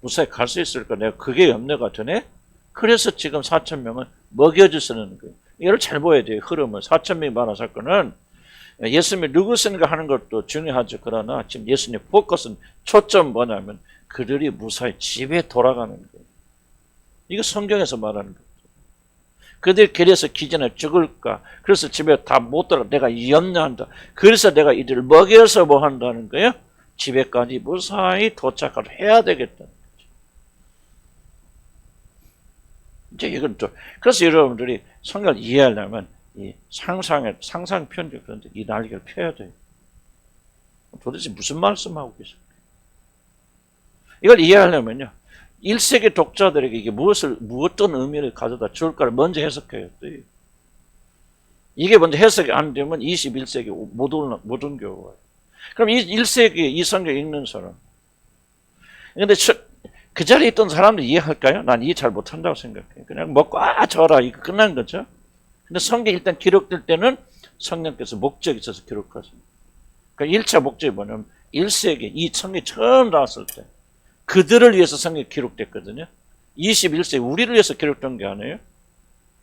무사히 갈 수 있을까? 내가 그게 염려가 되네? 그래서 지금 4,000명은 먹여주시는 거예요. 이걸 잘 보여야 돼요. 흐름을. 4,000명이 말한 사건은 예수님이 누구 생각하는 것도 중요하죠. 그러나 지금 예수님의 포커스는 초점 뭐냐면 그들이 무사히 집에 돌아가는 거예요. 이거 성경에서 말하는 거죠. 그들 길에서 기진해 죽을까? 그래서 집에 다 못 돌아가. 내가 염려한다. 그래서 내가 이들을 먹여서 뭐 한다는 거예요? 집에까지 무사히 도착을 해야 되겠다. 이제 이건 또, 그래서 여러분들이 성경을 이해하려면 이 상상 편지 그런데 이 날개를 펴야 돼요. 도대체 무슨 말씀하고 계십니까? 이걸 이해하려면요. 1세기 독자들에게 이게 어떤 의미를 가져다 줄까를 먼저 해석해야 돼요. 이게 먼저 해석이 안 되면 21세기 모든 교회예요. 그럼 이 1세기 이 성경 읽는 사람. 근데 그 자리에 있던 사람들 이해할까요? 난 이해 잘 못한다고 생각해요. 그냥 먹고 저라 이거 끝난 거죠. 근데 성경 일단 기록될 때는 성령께서 목적이 있어서 기록하십니다. 그러니까 1차 목적이 뭐냐면 1세기 이 성경이 처음 나왔을 때 그들을 위해서 성경이 기록됐거든요. 21세기 우리를 위해서 기록된 게 아니에요.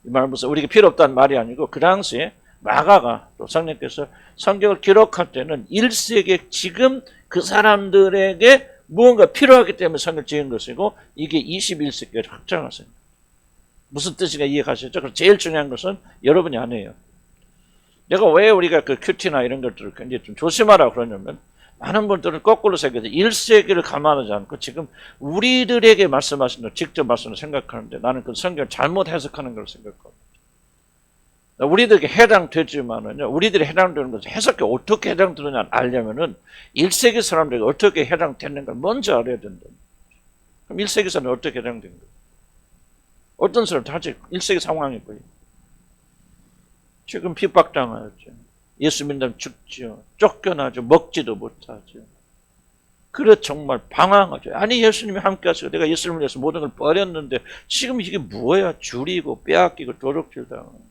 이 말 무슨 우리가 필요 없다는 말이 아니고 그 당시에 마가가 또 성령께서 성경을 기록할 때는 1세기 지금 그 사람들에게 무언가 필요하기 때문에 성경을 지은 것이고 이게 21세기를 확장하세요. 무슨 뜻인가 이해가시죠? 그래서 제일 중요한 것은 여러분이 아니에요. 내가 왜 우리가 그 큐티나 이런 것들을 굉장히 좀 조심하라고 그러냐면 많은 분들은 거꾸로 생각해서 1세기를 감안하지 않고 지금 우리들에게 말씀하신 걸 직접 말씀을 생각하는데 나는 그 성경을 잘못 해석하는 걸 생각합니다. 우리들에게 해당되지만은요, 우리들이 해당되는 것은 해석이 어떻게 해당되느냐 알려면은 1세기 사람들에게 어떻게 해당됐는가 먼저 알아야 된다. 그럼 1세기 사람은 어떻게 해당된 거예요? 어떤 사람 다 1세기 상황이 보여요. 지금 핍박당하죠. 예수 믿는다면 죽죠. 쫓겨나죠. 먹지도 못하죠. 그래 정말 방황하죠. 아니 예수님이 함께 하시고 내가 예수님을 위해서 모든 걸 버렸는데 지금 이게 뭐야? 줄이고 빼앗기고 도둑질 당하고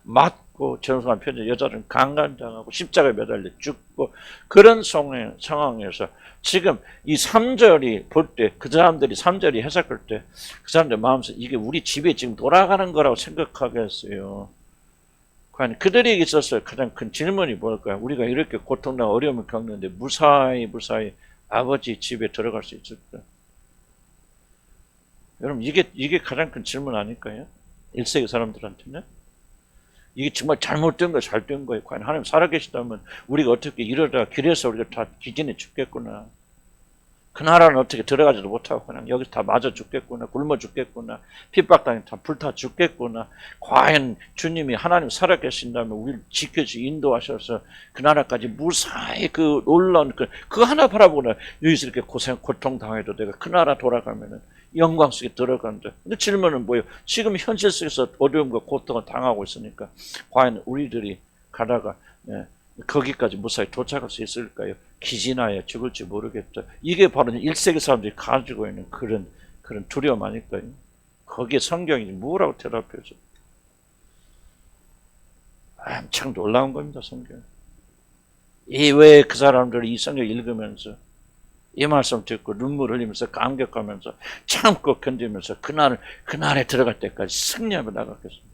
맞고 전성한 편지 여자는 강간당하고 십자가에 매달려 죽고 그런 상황에서 지금 이 3절이 볼 때 그 사람들이 3절이 해석할 때 그 사람들 마음속에 이게 우리 집에 지금 돌아가는 거라고 생각하겠어요. 과연 그들에게 있어서 가장 큰 질문이 뭘까요? 우리가 이렇게 고통과 어려움을 겪는데 무사히 아버지 집에 들어갈 수 있을까? 여러분 이게 가장 큰 질문 아닐까요? 1세기 사람들한테는 이게 정말 잘못된 거 잘된 거예요. 과연 하나님 살아계시다면 우리가 어떻게 이러다 길에서 우리가 다 기진해 죽겠구나. 그 나라는 어떻게 들어가지도 못하고 그냥 여기서 다 맞아 죽겠구나. 굶어 죽겠구나. 핍박당해 다 불타 죽겠구나. 과연 주님이 하나님 살아계신다면 우리를 지켜주 인도하셔서 그 나라까지 무사히 그 놀라운 그거 하나 바라보고 여기서 이렇게 고통당해도 내가 그 나라 돌아가면은 영광 속에 들어간다. 근데 질문은 뭐예요? 지금 현실 속에서 어려움과 고통을 당하고 있으니까 과연 우리들이 가다가 거기까지 무사히 도착할 수 있을까요? 기진하여 죽을지 모르겠다. 이게 바로 1세기 사람들이 가지고 있는 그런 두려움 아닐까요? 거기에 성경이 뭐라고 대답해줘? 참 놀라운 겁니다, 성경. 왜 그 사람들이 이 성경 읽으면서 이 말씀 듣고 눈물 흘리면서 감격하면서 참고 견디면서 그날에 들어갈 때까지 승리하며 나가겠습니다.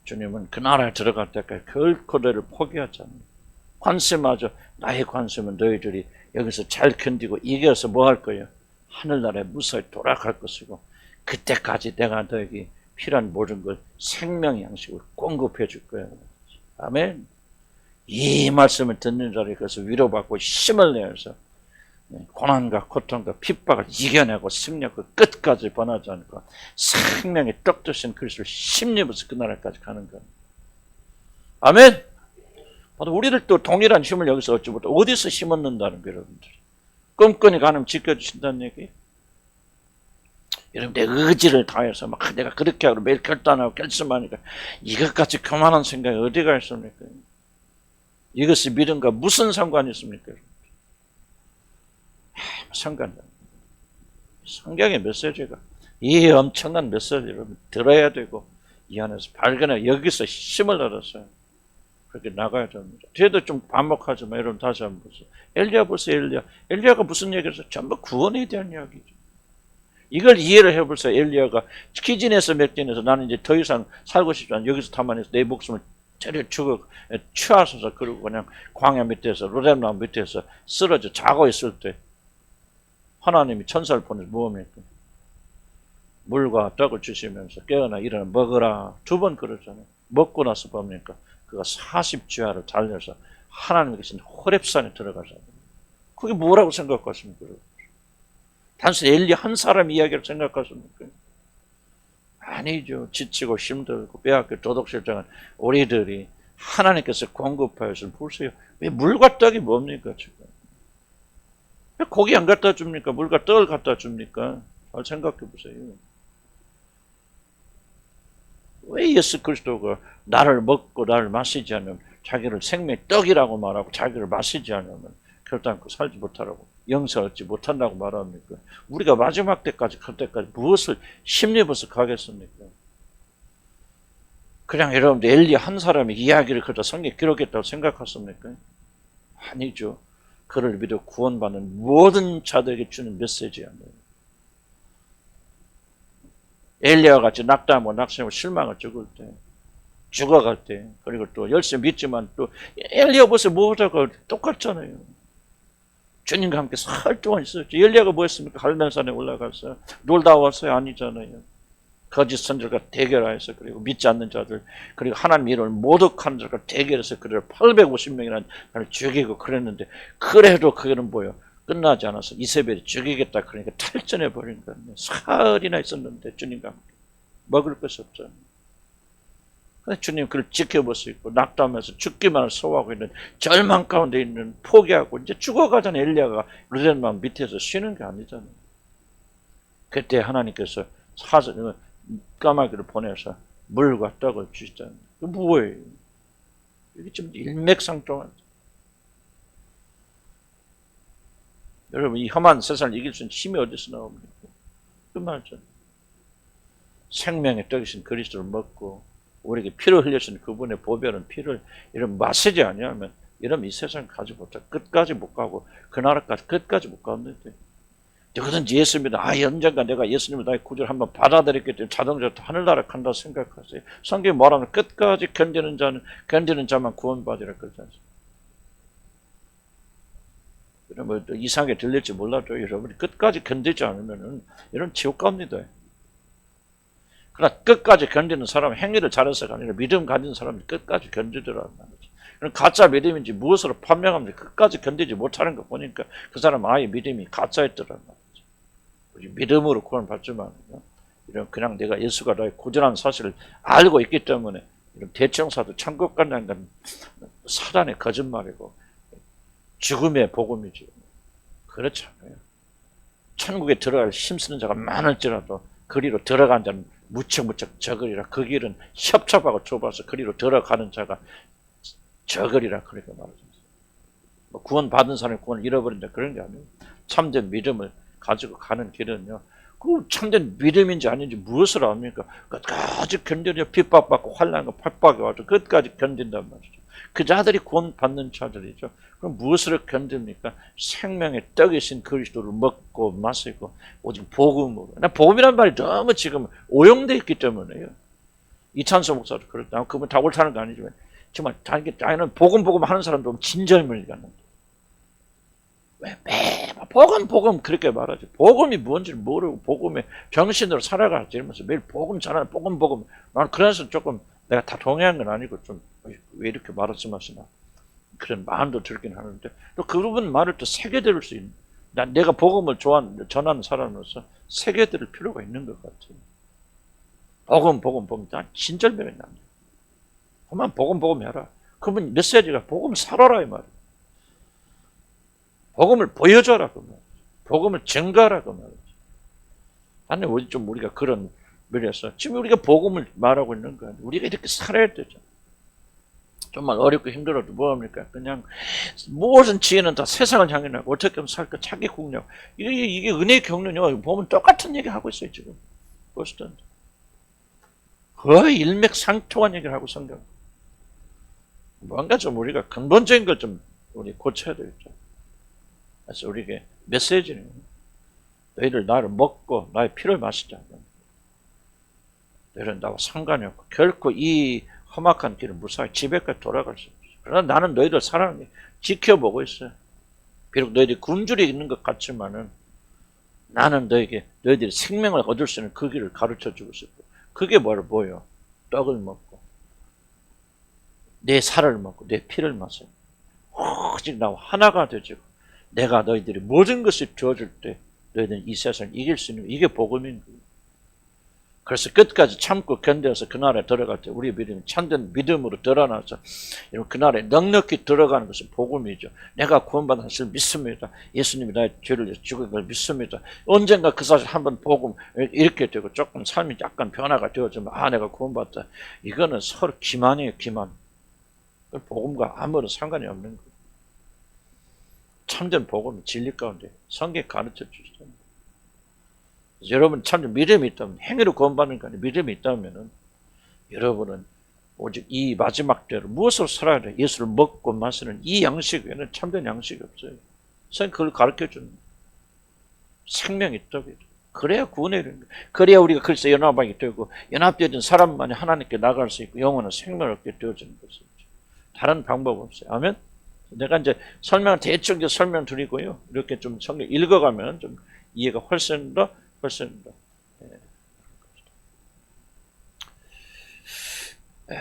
주님은 그 나라에 들어갈 때까지 결코 너를 포기하지 않는다. 관심하죠. 나의 관심은 너희들이 여기서 잘 견디고 이겨서 뭐 할 거예요? 하늘나라에 무사히 돌아갈 것이고 그때까지 내가 너에게 필요한 모든 걸 생명 양식을 공급해 줄 거예요. 아멘. 이 말씀을 듣는 자리에 그래서 위로받고 힘을 내서 고난과 고통과 핍박을 이겨내고 승리하고 끝까지 변하지 않고 생명의 떡 되신 그리스도를 힘입어서 그 나라까지 가는 거예요. 아멘. 우리를 또 동일한 힘을 여기서 얻지 못해 어디서 힘 얻는다는 거예요, 여러분들. 끈끈이 가는 지켜주신다는 얘기. 여러분, 내 의지를 다해서 막 내가 그렇게 하고 매일 결단하고 결심하니까 이것까지 그만한 생각이 어디가 있습니까? 이것이 믿음과 무슨 상관이 있습니까? 상관없다. 성경의 메시지가 이 엄청난 메시지를 들어야 되고 이 안에서 발견해 여기서 힘을 얻어서 그렇게 나가야 됩니다. 뒤에도 좀 반복하지만 여러분 다시 한번 보세요. 엘리야 보세요. 엘리야가 무슨 얘기를 했어요? 전부 구원에 대한 이야기죠. 이걸 이해를 해보세요. 엘리야가 기진에서 맥진에서 나는 이제 더 이상 살고 싶지 않아. 여기서 다만해서 내 목숨을 때려 죽어 취하소서. 그리고 그냥 광야 밑에서 로뎀나무 밑에서 쓰러져 자고 있을 때 하나님이 천사를 보내서 뭐합니까? 물과 떡을 주시면서 깨어나 일어나 먹으라. 2번 그러잖아요. 먹고 나서 뭡니까? 그가 40주야를 달려서 하나님이 계신 호렙산에 들어가잖아요. 그게 뭐라고 생각하십니까? 단순히 엘리 한 사람 이야기를 생각하십니까? 아니죠. 지치고 힘들고 빼앗겨 도둑질장한 우리들이 하나님께서 공급하여서 보세요. 왜 물과 떡이 뭡니까 지금? 왜 고기 안 갖다 줍니까? 물과 떡을 갖다 줍니까? 잘 생각해 보세요. 왜 예수 그리스도가 나를 먹고 나를 마시지 않으면 자기를 생명의 떡이라고 말하고 자기를 마시지 않으면 결단코 살지 못하라고 영생을 얻지 못한다고 말합니까? 우리가 마지막 때까지 갈 때까지 무엇을 힘입어서 가겠습니까? 그냥 여러분들 엘리 한 사람의 이야기를 그저 성경에 기록했다고 생각하십니까? 아니죠. 그를 믿어 구원받는 모든 자들에게 주는 메시지야. 엘리야와 같이 낙담하고 낙심하고 실망을 죽을 때, 죽어갈 때, 그리고 또 열심히 믿지만 또 엘리야 보세요. 뭐하다가 똑같잖아요. 주님과 함께 살 동안 있었죠. 엘리야가 뭐 했습니까? 갈멜산에 올라가서 놀다 왔어요? 아니잖아요. 거짓 선지자가 대결하여서 그리고 믿지 않는 자들 그리고 하나님 이름을 모독하는 자가 대결해서 그를 850명이나 죽이고 그랬는데 그래도 그게는 뭐예요? 끝나지 않아서 이세벨이 죽이겠다 그러니까 탈전해 버린 거예요. 사흘이나 있었는데 주님과 함께 먹을 것이 없잖아요. 근데 주님 그를 지켜보시고 낙담하면서 죽기만을 소원하고 있는 절망 가운데 있는 포기하고 이제 죽어가자는 엘리야가 루덴만 밑에서 쉬는 게 아니잖아요. 그때 하나님께서 사전 까마귀를 보내서 물과 떡을 주시잖아요. 그 뭐예요? 이게 지금 일맥상통한. 여러분 이 험한 세상을 이길 수 있는 힘이 어디서 나옵니까? 그 말이죠. 생명의 떡이신 그리스도를 먹고 우리에게 피를 흘려주신 그분의 보배는 피를 이런 마시지 아니하면 이러면 이 세상 가지 못해 끝까지 못 가고 그 나라까지 끝까지 못 가는데 누구든지 예수 믿어 언젠가 내가 예수님을 나의 구주를 한번 받아들였기 때문에 자동적으로 하늘나라 간다 생각하세요. 성경이 뭐라면 끝까지 견디는 자만 구원받으라 그러지 않습니까? 뭐 이상하게 들릴지 몰라도 여러분이 끝까지 견디지 않으면 이런 지옥 갑니다. 그러나 끝까지 견디는 사람은 행위를 잘해서가 아니라 믿음 가진 사람이 끝까지 견디더라는 말이죠. 그럼 가짜 믿음인지 무엇으로 판명합니까? 끝까지 견디지 못하는 거 보니까 그 사람 아예 믿음이 가짜였더란 말이죠. 우리 믿음으로 구원받지만 이런 그냥 내가 예수가 나의 구주라는 사실을 알고 있기 때문에 이런 대청사도 천국 간다는 건 사단의 거짓말이고 죽음의 복음이지. 그렇지 않아요. 천국에 들어갈 힘쓰는 자가 많을지라도 그리로 들어간 자는 무척 적으리라. 그 길은 협잡하고 좁아서 그리로 들어가는 자가 적으리라. 그렇게 말하죠. 구원 받은 사람이 구원을 잃어버린다 그런 게 아니에요. 참된 믿음을 가지고 가는 길은요. 그 참된 믿음인지 아닌지 무엇을 압니까? 끝까지 견뎌야 핍박받고 환난과 핍박이 와도 끝까지 견딘단 말이죠. 그 자들이 구원 받는 자들이죠. 그럼 무엇을 견딥니까? 생명의 떡이신 그리스도를 먹고 마시고 오직 복음으로. 복음이란 말이 너무 지금 오용되어 있기 때문에요. 이찬수 목사도 그렇다. 그분 다 옳다는 거 아니지만 정말 자기는 복음 하는 사람도 진절미를 갖는다. 왜 매번 복음 그렇게 말하죠. 복음이 뭔지를 모르고 복음의 정신으로 살아가지 이러면서 매일 복음 잘하는 복음. 나는 그래서 조금 내가 다 동의한 건 아니고 좀 왜 이렇게 말씀하시나 그런 마음도 들긴 하는데 또 그분 말을 또 새겨들을 수 있는 내가 복음을 전하는 사람으로서 새겨들을 필요가 있는 것 같아요. 복음. 난 진절명이 납니다. 그만 복음 해라. 그분 메시지가 복음 살아라 이 말이에요. 복음을 보여줘라 그 말이에요. 복음을 증거하라 그 말이에요. 나는 좀 우리가 그런 면에서 지금 우리가 복음을 말하고 있는 거야. 우리가 이렇게 살아야 되죠. 정말 어렵고 힘들어도 뭐합니까? 그냥 모든 지혜는 다 세상을 향해 나고 어떻게 하면 살까 자기 공략. 이게 은혜의 경륜이요. 보면 똑같은 얘기 하고 있어요 지금. 보시던 거의 일맥상통한 얘기를 하고 성경. 뭔가 좀 우리가 근본적인 걸 좀 우리 고쳐야 되겠죠. 그래서 우리에게 메시지는 너희들 나를 먹고 나의 피를 마시자. 너희는 나와 상관이 없고 결코 이 험악한 길을 무사히 집에까지 돌아갈 수 없어. 그러나 나는 너희들 사랑하게 지켜보고 있어요. 비록 너희들이 굶주려 있는 것 같지만은 나는 너희들이 생명을 얻을 수 있는 그 길을 가르쳐주고 싶고 그게 뭐예요? 떡을 먹고 내 살을 먹고 내 피를 마셔. 오직 나와 하나가 되지고 내가 너희들이 모든 것을 주어줄 때 너희들은 이 세상을 이길 수 있는 이게 복음인 거예요. 그래서 끝까지 참고 견뎌서 그 나라에 들어갈 때 우리의 믿음이 참된 믿음으로 드러나서 그 나라에 넉넉히 들어가는 것은 복음이죠. 내가 구원받은 것을 믿습니다. 예수님이 나의 죄를 위해서 죽은 걸 믿습니다. 언젠가 그 사실 한번 복음 이렇게 되고 조금 삶이 약간 변화가 되어지면 내가 구원받다. 이거는 서로 기만이에요. 기만. 복음과 아무런 상관이 없는 거예요. 참된 복음은 진리 가운데 성경에 가르쳐 주시잖아요. 여러분 참 믿음이 있다면 행위로 구원받는 거 아니에요. 믿음이 있다면 여러분은 오직 이 마지막 때로 무엇으로 살아야 돼? 예수를 먹고 마시는 이 양식 외에는 참된 양식이 없어요. 선생님 그걸 가르쳐주는 거예요. 생명이 떡이죠. 그래야 구원에 이르는 거예요. 그래야 우리가 그리스도 연합하게 되고 연합되어진 사람만이 하나님께 나갈 수 있고 영원한 생명을 얻게 되어지는 것이죠. 다른 방법 없어요. 아멘? 내가 이제 대충 설명 드리고요. 이렇게 좀 성경 읽어가면 좀 이해가 훨씬 더.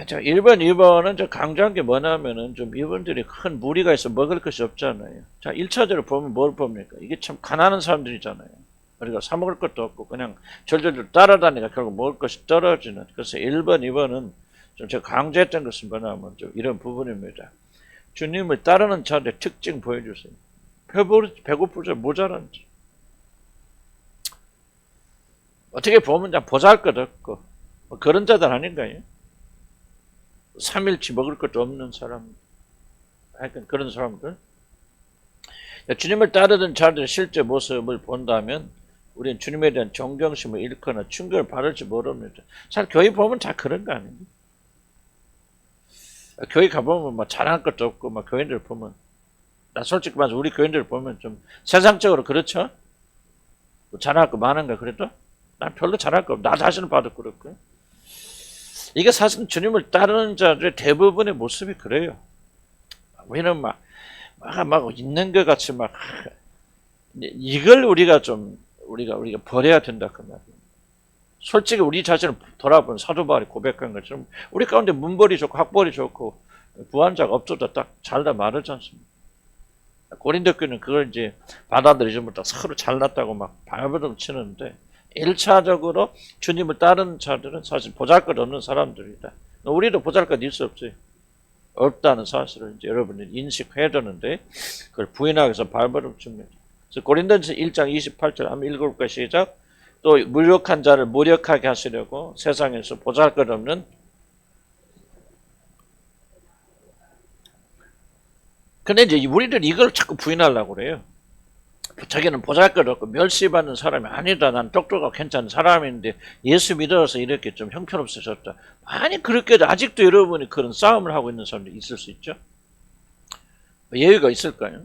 자, 1번, 2번은 저 강조한 게 뭐냐면은 좀 이분들이 큰 무리가 있어 먹을 것이 없잖아요. 자, 1차적으로 보면 뭘 봅니까? 이게 참 가난한 사람들이잖아요. 우리가 사 먹을 것도 없고 그냥 절절절 따라다니까 결국 먹을 것이 떨어지는. 그래서 1번, 2번은 좀 제가 강조했던 것은 뭐냐면 좀 이런 부분입니다. 주님을 따르는 자들의 특징 보여주세요. 배고프죠? 모자란지. 어떻게 보면 보잘것없고 뭐 그런 자들 아닌가요? 3일치 먹을 것도 없는 사람, 하여튼 그런 사람들. 주님을 따르던 자들의 실제 모습을 본다면 우리는 주님에 대한 존경심을 잃거나 충격을 받을지 모릅니다. 사실 교회 보면 다 그런 거 아닙니까? 교회 가보면 뭐 잘할 것도 없고 막 교인들 보면 나 솔직히 말해서 우리 교인들 보면 좀 세상적으로 그렇죠? 뭐 잘할 거 많은가 그래도? 난 별로 잘할 거 없고 나 자신은 봐도 그렇고 이게 사실 주님을 따르는 자들의 대부분의 모습이 그래요. 왜냐면 막 있는 것 같이 막 이걸 우리가 버려야 된다 그 말이에요. 솔직히 우리 자신을 돌아보면 사도 바울이 고백한 것처럼 우리 가운데 문벌이 좋고 학벌이 좋고 부한자가 없어도 딱 잘다 말하지 않습니까? 고린도 교회는 그걸 이제 받아들이지 못하고 서로 잘났다고 막 발버둥 치는데 1차적으로 주님을 따르는 자들은 사실 보잘것없는 사람들이다. 우리도 보잘것 있을 수 없지. 없다는 사실을 이제 여러분이 인식해야 되는데 그걸 부인하기 위해서 발버둥 칩니다. 그래서 고린도전서 1장 28절 한번 읽어볼까요? 시작. 또 무력한 자를 무력하게 하시려고 세상에서 보잘것없는 근데 이제 우리들 이걸 자꾸 부인하려고 그래요. 자기는 보잘것없고 멸시받는 사람이 아니다. 난 똑똑하고 괜찮은 사람인데 예수 믿어서 이렇게 좀 형편없어졌다. 아니 그렇게 아직도 여러분이 그런 싸움을 하고 있는 사람들이 있을 수 있죠. 예외가 있을까요?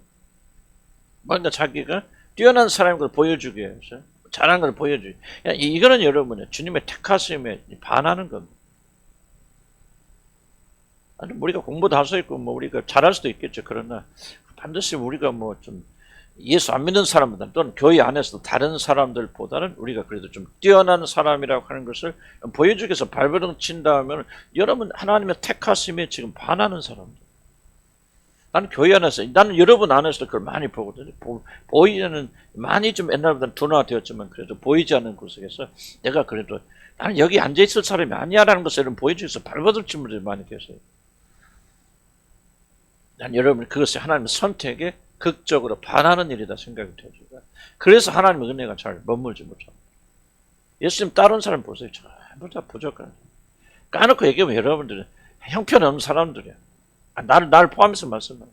뭔가 자기가 뛰어난 사람인 걸 보여주기 위해서 잘한 걸 보여주기 이거는 여러분의 주님의 택하심에 반하는 겁니다. 아니 우리가 공부도 할 수 있고 뭐 우리가 잘할 수도 있겠죠. 그러나 반드시 우리가 뭐 좀 예수 안 믿는 사람들 또는 교회 안에서도 다른 사람들보다는 우리가 그래도 좀 뛰어난 사람이라고 하는 것을 보여주기 위해서 발버둥 친다 하면 여러분 하나님의 택하심에 지금 반하는 사람들. 나는 교회 안에서, 나는 여러분 안에서도 그걸 많이 보거든요. 보이는, 많이 좀 옛날보다는 둔화되었지만 그래도 보이지 않는 구석에서 내가 그래도 나는 여기 앉아있을 사람이 아니야라는 것을 보여주기 위해서 발버둥 치는 분들이 많이 계세요. 난 여러분 그것이 하나님의 선택에 극적으로 반하는 일이다 생각이 되죠. 그래서 하나님의 은혜가 잘 머물지 못합니다. 예수님 다른 사람 보세요. 전부 다 부족한. 까놓고 얘기하면 여러분들은 형편없는 사람들이야. 나를 포함해서 말씀합니다.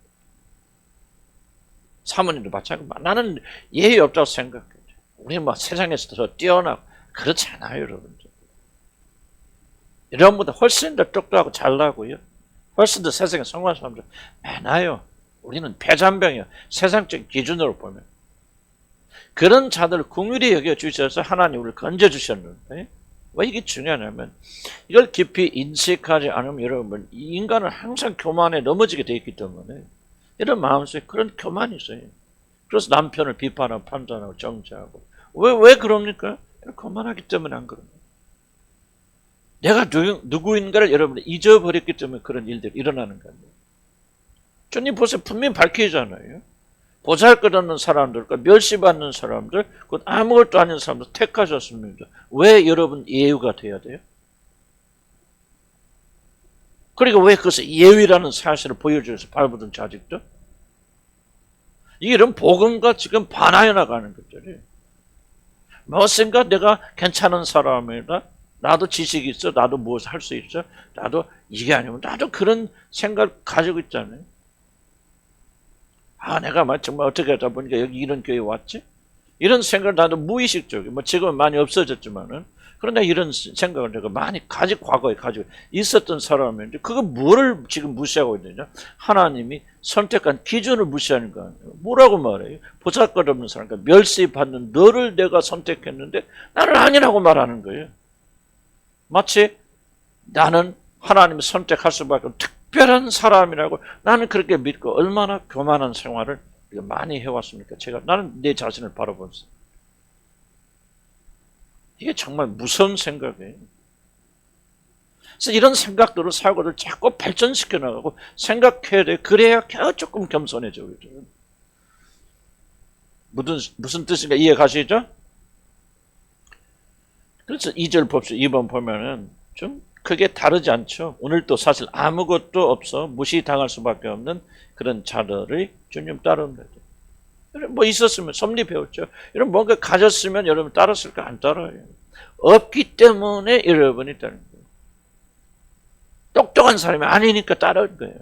사모님도 마찬가지고 나는 예의 없다고 생각해요. 우리 뭐 세상에서 더 뛰어나고 그렇지 않아요, 여러분들. 여러분보다 훨씬 더 똑똑하고 잘나고요. 훨씬 더 세상에 성공한 사람들 많아요. 우리는 패잔병이야. 세상적인 기준으로 보면. 그런 자들을 긍휼히 여겨주셔서 하나님 우리를 건져주셨는데 왜 이게 중요하냐면 이걸 깊이 인식하지 않으면 여러분 이 인간은 항상 교만에 넘어지게 되어 있기 때문에 이런 마음속에 그런 교만이 있어요. 그래서 남편을 비판하고 판단하고 정죄하고 왜 그럽니까? 교만하기 때문에 안 그럽니다. 내가 누구인가를 여러분이 잊어버렸기 때문에 그런 일들이 일어나는 겁니다. 주님 보세요. 분명히 밝히잖아요. 보잘것없는 사람들과 멸시받는 사람들, 곧 아무것도 아닌 사람들 택하셨습니다. 왜 여러분 예우가 돼야 돼요? 그리고 왜 그것을 예위라는 사실을 보여주면서 발버둥 자직도? 이런 복음과 지금 반하여 나가는 것들이 무엇인가 내가 괜찮은 사람이다. 나도 지식이 있어. 나도 무엇을 할 수 있어. 나도 이게 아니면 나도 그런 생각을 가지고 있잖아요. 내가 정말 어떻게 하다 보니까 여기 이런 교회에 왔지? 이런 생각을 나도 무의식적으로, 지금은 많이 없어졌지만은, 그러나 이런 생각을 내가 많이 과거에 가지고 있었던 사람인데, 그거 뭐를 지금 무시하고 있느냐? 하나님이 선택한 기준을 무시하는 거 아니에요. 뭐라고 말해요? 보잘것없는 사람, 그러니까 멸시받는 너를 내가 선택했는데, 나는 아니라고 말하는 거예요. 마치 나는 하나님이 선택할 수밖에 없는 특별한 사람이라고 나는 그렇게 믿고 얼마나 교만한 생활을 많이 해왔습니까? 나는 내 자신을 바라보면서. 이게 정말 무서운 생각이에요. 그래서 이런 생각들을 사고를 자꾸 발전시켜 나가고 생각해야 돼. 그래야 조금 겸손해져. 무슨 뜻인가 이해 가시죠? 그래서 2절 봅시다. 2번 보면은 좀 크게 다르지 않죠. 오늘도 사실 아무것도 없어 무시당할 수밖에 없는 그런 자들의 주님 따르는 거죠. 뭐 있었으면 섭리 배웠죠. 여러분 뭔가 가졌으면 여러분 따랐을까? 안 따라요. 없기 때문에 여러분이 따르는 거예요. 똑똑한 사람이 아니니까 따르는 거예요.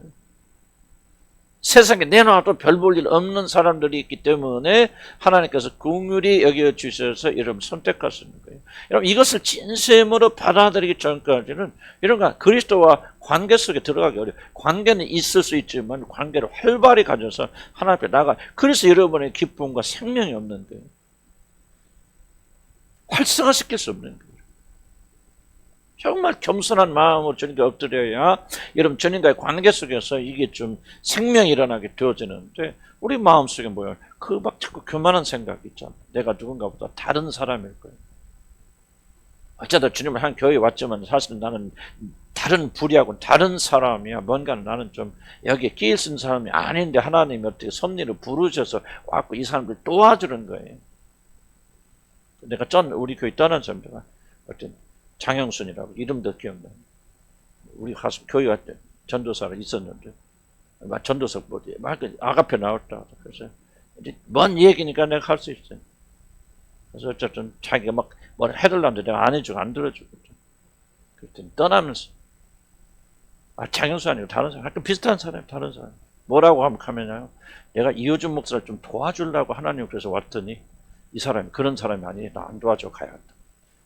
세상에 내놔도 별 볼 일 없는 사람들이 있기 때문에 하나님께서 긍휼히 여겨주셔서 여러분 선택하시는 거예요. 여러분 이것을 진심으로 받아들이기 전까지는 이런 그리스도와 관계 속에 들어가기 어려워요. 관계는 있을 수 있지만 관계를 활발히 가져서 하나님 앞에 나가. 그래서 여러분의 기쁨과 생명이 없는 거예요. 활성화시킬 수 없는 거예요. 정말 겸손한 마음으로 주님께 엎드려야 여러분 주님과의 관계 속에서 이게 좀 생명이 일어나게 되어지는데 우리 마음속에 뭐야? 그 막 자꾸 교만한 생각이 있잖아. 내가 누군가보다 다른 사람일 거예요. 어쩌다 주님을 한 교회에 왔지만 사실은 나는 다른 부류하고 다른 사람이야. 뭔가 나는 좀 여기에 끼일 수 있는 사람이 아닌데 하나님이 어떻게 섭리를 부르셔서 왔고 이 사람들 도와주는 거예요. 내가 우리 교회 떠난 사람들과 어떤 장영순이라고 이름도 기억나. 우리 가서 교회 갈 때 전도사가 있었는데 전도사 뭐지? 아가페 나왔다. 그래서 뭔 얘기니까 내가 할 수 있어요. 그래서 어쨌든 자기가 막 뭘 해달라는데 내가 안 해주고 안 들어주거든. 그랬더니 떠나면서 장영수 아니고 다른 사람, 약간 비슷한 사람, 다른 사람. 뭐라고 하면요. 내가 이호준 목사를 좀 도와주려고 하나님 그래서 왔더니 이 사람이 그런 사람이 아니에요. 나 안 도와줘 가야 한다.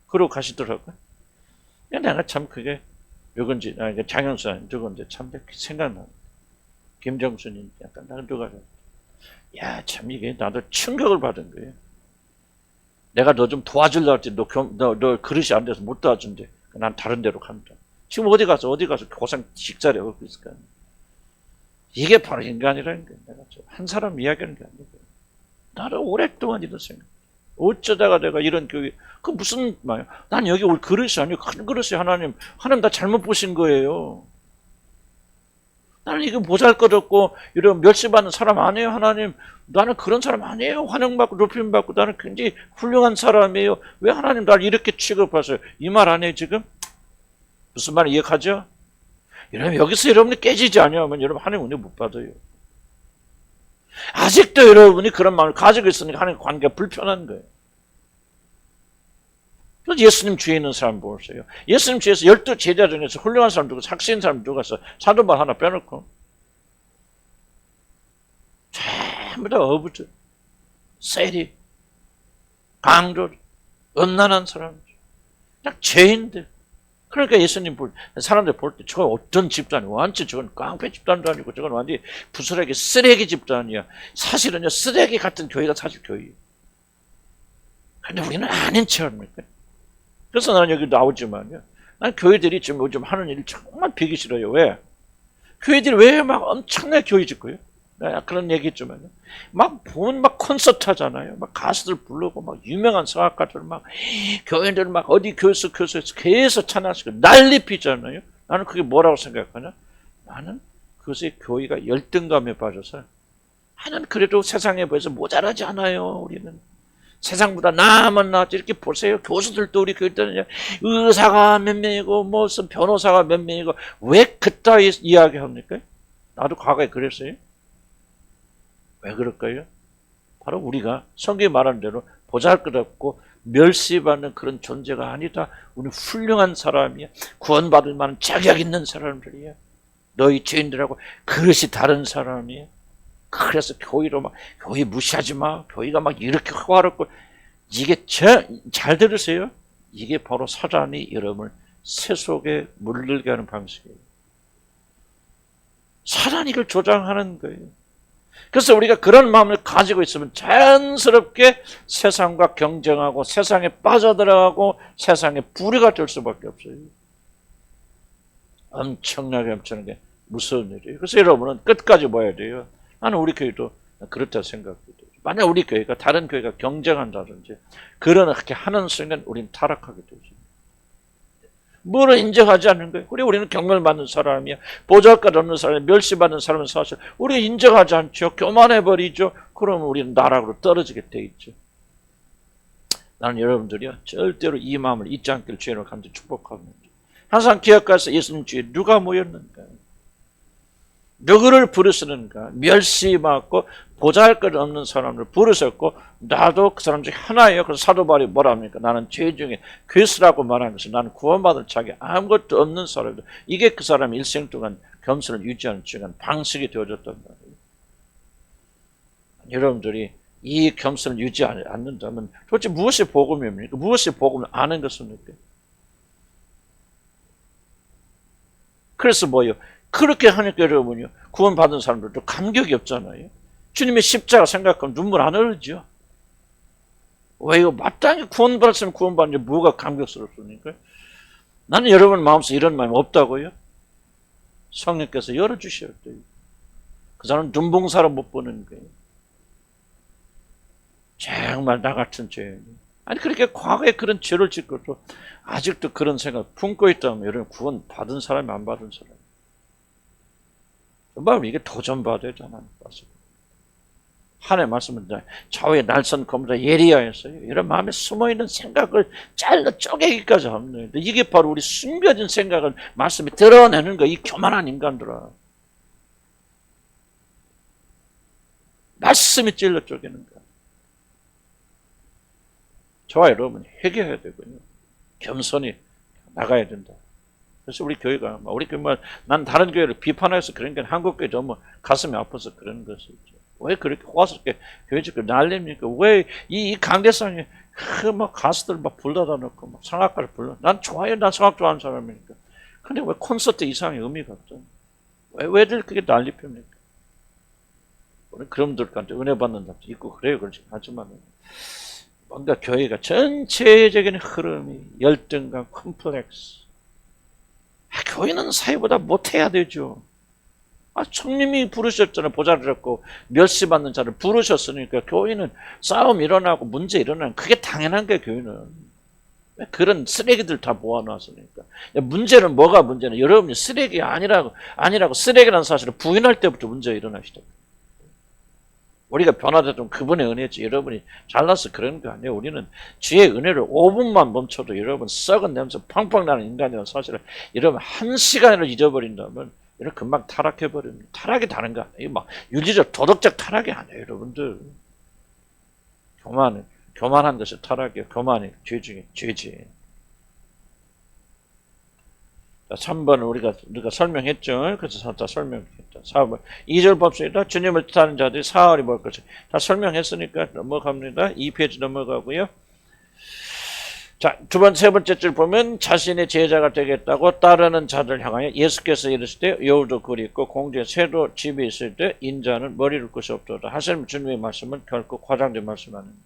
그러고 가시더라고요. 내가 참 그게 누군지 장영수 아니 누군지 참 생각나. 김정순이 약간 나는 누가 야 참 이게 나도 충격을 받은 거예요. 내가 너 좀 도와주려고 했지 너 그릇이 안 돼서 못 도와준대. 난 다른 데로 간다. 지금 어디 가서 고생 식자리 하고 있을까? 이게 바로 인간이라는 거예요. 내가 한 사람 이야기하는 게 아니고 나도 오랫동안 이런 생각. 어쩌다가 내가 이런 교회, 그 무슨 말이야? 난 여기 올 그릇이 아니고 큰 그릇이 하나님 다 잘못 보신 거예요. 나는 이거 보잘것없고 이런 멸시받는 사람 아니에요, 하나님. 나는 그런 사람 아니에요. 환영받고 높임받고 나는 굉장히 훌륭한 사람이에요. 왜 하나님 나를 이렇게 취급하세요? 이 말 아니에요, 지금? 무슨 말 이해하죠? 여러분, 여기서 여러분이 깨지지 않으면 여러분 하나님 은혜 못 받아요. 아직도 여러분이 그런 마음을 가지고 있으니까 하나님 관계가 불편한 거예요. 그래서 예수님 주위에 있는 사람 보세요. 예수님 주위에서 12 제자 중에서 훌륭한 사람 누구, 삭시인 사람 누가 있어? 사도발 하나 빼놓고. 전부 다 어부들, 세리, 강도, 음란한 사람들, 그냥 죄인들. 그러니까 예수님 사람들 볼 때 저건 어떤 집단이야? 완전 저건 깡패 집단도 아니고 저건 완전히 부스러기 쓰레기 집단이야. 사실은요, 쓰레기 같은 교회가 사실 교회예요. 근데 우리는 아닌 체 합니까? 그래서 나는 여기 나오지만요, 난 교회들이 지금 요즘 하는 일 정말 비기 싫어요. 왜? 교회들이 왜 막 엄청나게 교회 짓고요? 내가 그런 얘기 했지만요, 막 보면 막 콘서트 하잖아요. 막 가수들 부르고 막 유명한 성악가들 막 교회들 막 어디 교회에서 계속 찬양하시고 난리 피잖아요. 나는 그게 뭐라고 생각하냐? 나는 그것이 교회가 열등감에 빠져서, 나는 그래도 세상에 비해서 모자라지 않아요. 우리는 세상보다 나만 낫지. 이렇게 보세요. 교수들도 우리 교회 때는 의사가 몇 명이고 무슨 변호사가 몇 명이고 왜 그따위 이야기 합니까? 나도 과거에 그랬어요. 왜 그럴까요? 바로 우리가 성경이 말하는 대로 보잘것없고 멸시받는 그런 존재가 아니다. 우리는 훌륭한 사람이야. 구원받을 만한 자격 있는 사람들이야. 너희 죄인들하고 그릇이 다른 사람이야. 그래서 교회로 막 교회 무시하지 마. 교회가 막 이렇게 화롭고, 이게 잘 들으세요. 이게 바로 사단이 여러분을 새 속에 물들게 하는 방식이에요. 사단이 이걸 조장하는 거예요. 그래서 우리가 그런 마음을 가지고 있으면 자연스럽게 세상과 경쟁하고 세상에 빠져들어가고 세상의 부류가 될 수밖에 없어요. 엄청나게 무서운 일이에요. 그래서 여러분은 끝까지 봐야 돼요. 나는 우리 교회도 그렇다 생각해요. 만약 우리 교회가 다른 교회가 경쟁한다든지 그렇게 하는 순간 우리는 타락하게 되죠. 뭐를 인정하지 않는 거예요? 우리는 경멸받는 사람이야. 보잘것 없는 사람이야. 멸시받는 사람은 사실 우리 인정하지 않죠. 교만해버리죠. 그러면 우리는 나락으로 떨어지게 돼 있죠. 나는 여러분들이요, 절대로 이 마음을 잊지 않길 주님으로 간절히 축복합니다. 항상 기억하세요. 예수님 주에 누가 모였는가? 누구를 부르시는가? 멸시받고 보잘것없는 사람을 부르셨고 나도 그 사람 중에 하나예요. 그래서 사도 바울이 뭐라 합니까? 나는 죄 중에 괴수라고 말하면서 나는 구원받을 자격 아무것도 없는 사람이다. 이게 그 사람 일생 동안 겸손을 유지하는 중요한 방식이 되어졌단 말이에요. 여러분들이 이 겸손을 유지하지 않는다면 도대체 무엇이 복음입니까? 무엇이 복음을 아는 것입니까? 그래서 뭐예요? 그렇게 하니까 여러분요, 구원받은 사람들도 감격이 없잖아요. 주님의 십자가 생각하면 눈물 안 흐르죠. 왜요? 마땅히 구원받았으면 구원받는데 뭐가 감격스럽습니까? 나는 여러분 마음속에 이런 마음이 없다고요? 성령께서 열어주셔야 돼요. 그 사람은 눈봉사로 못 보는 거예요. 정말 나 같은 죄인. 아니 그렇게 과거에 그런 죄를 짓고도 아직도 그런 생각 품고 있다면 여러분 구원 받은 사람이 안 받은 사람이. 정말 이게 도전받아야 되잖아요. 하나님의 말씀은 좌우에 날선 검보다 예리하였어요. 이런 마음에 숨어있는 생각을 잘라 쪼개기까지 합니다. 이게 바로 우리 숨겨진 생각을 말씀에 드러내는 거예요. 이 교만한 인간들아. 말씀이 찔러 쪼개는 거야. 저와 여러분이 회개해야 되거든요. 겸손히 나가야 된다. 그래서 우리 교회가, 난 다른 교회를 비판해서 그런 게 한국 교회 너무 가슴이 아파서 그런 것이죠. 왜 그렇게 호화스럽게 교회 짓고 난립니까? 왜 이 강대상에 막 가수들 막 불러다 놓고 막 성악가를 불러. 난 좋아요. 난 성악 좋아하는 사람이니까. 근데 왜 콘서트 이상의 의미가 없죠? 왜들 그게 난립입니까? 우리 그런 분들한테 은혜 받는 사람도 있고 그래요. 그렇지. 하지만 뭔가 교회가 전체적인 흐름이 열등감, 컴플렉스. 교회는 사회보다 못해야 되죠. 성님이 부르셨잖아요. 보좌를 잡고 멸시받는 자를 부르셨으니까 교회는 싸움 일어나고 문제 일어나는 그게 당연한 거예요. 교회는. 그런 쓰레기들 다 모아놨으니까. 문제는 뭐가 문제는 여러분이 쓰레기 아니라고 쓰레기라는 사실을 부인할 때부터 문제가 일어나시다. 우리가 변화되던 그분의 은혜지 여러분이 잘나서 그런 거 아니에요. 우리는 주의 은혜를 5분만 멈춰도 여러분 썩은 냄새 팡팡 나는 인간이라는 사실을 여러분 1시간을 잊어버린다면 이런 금방 타락해버립니다. 타락이 다른 거 아니에요. 막 윤리적 도덕적 타락이 아니에요. 여러분들. 교만한 것이 타락이에요. 교만이 죄 중에 죄지. 3번은 우리가 설명했죠. 그래서 살짝 설명했죠. 4번. 2절 봅시다. 주님을 뜻하는 자들이 사흘이 뭘 것이. 다 설명했으니까 넘어갑니다. 2페이지 넘어가고요. 자, 세 번째 줄 보면 자신의 제자가 되겠다고 따르는 자들 향하여 예수께서 이르실 때 여우도 굴이 있고 공중에 새도 집이 있을 때 인자는 머리를 것이 없도다. 하시는 주님의 말씀은 결코 과장된 말씀 아닙니다.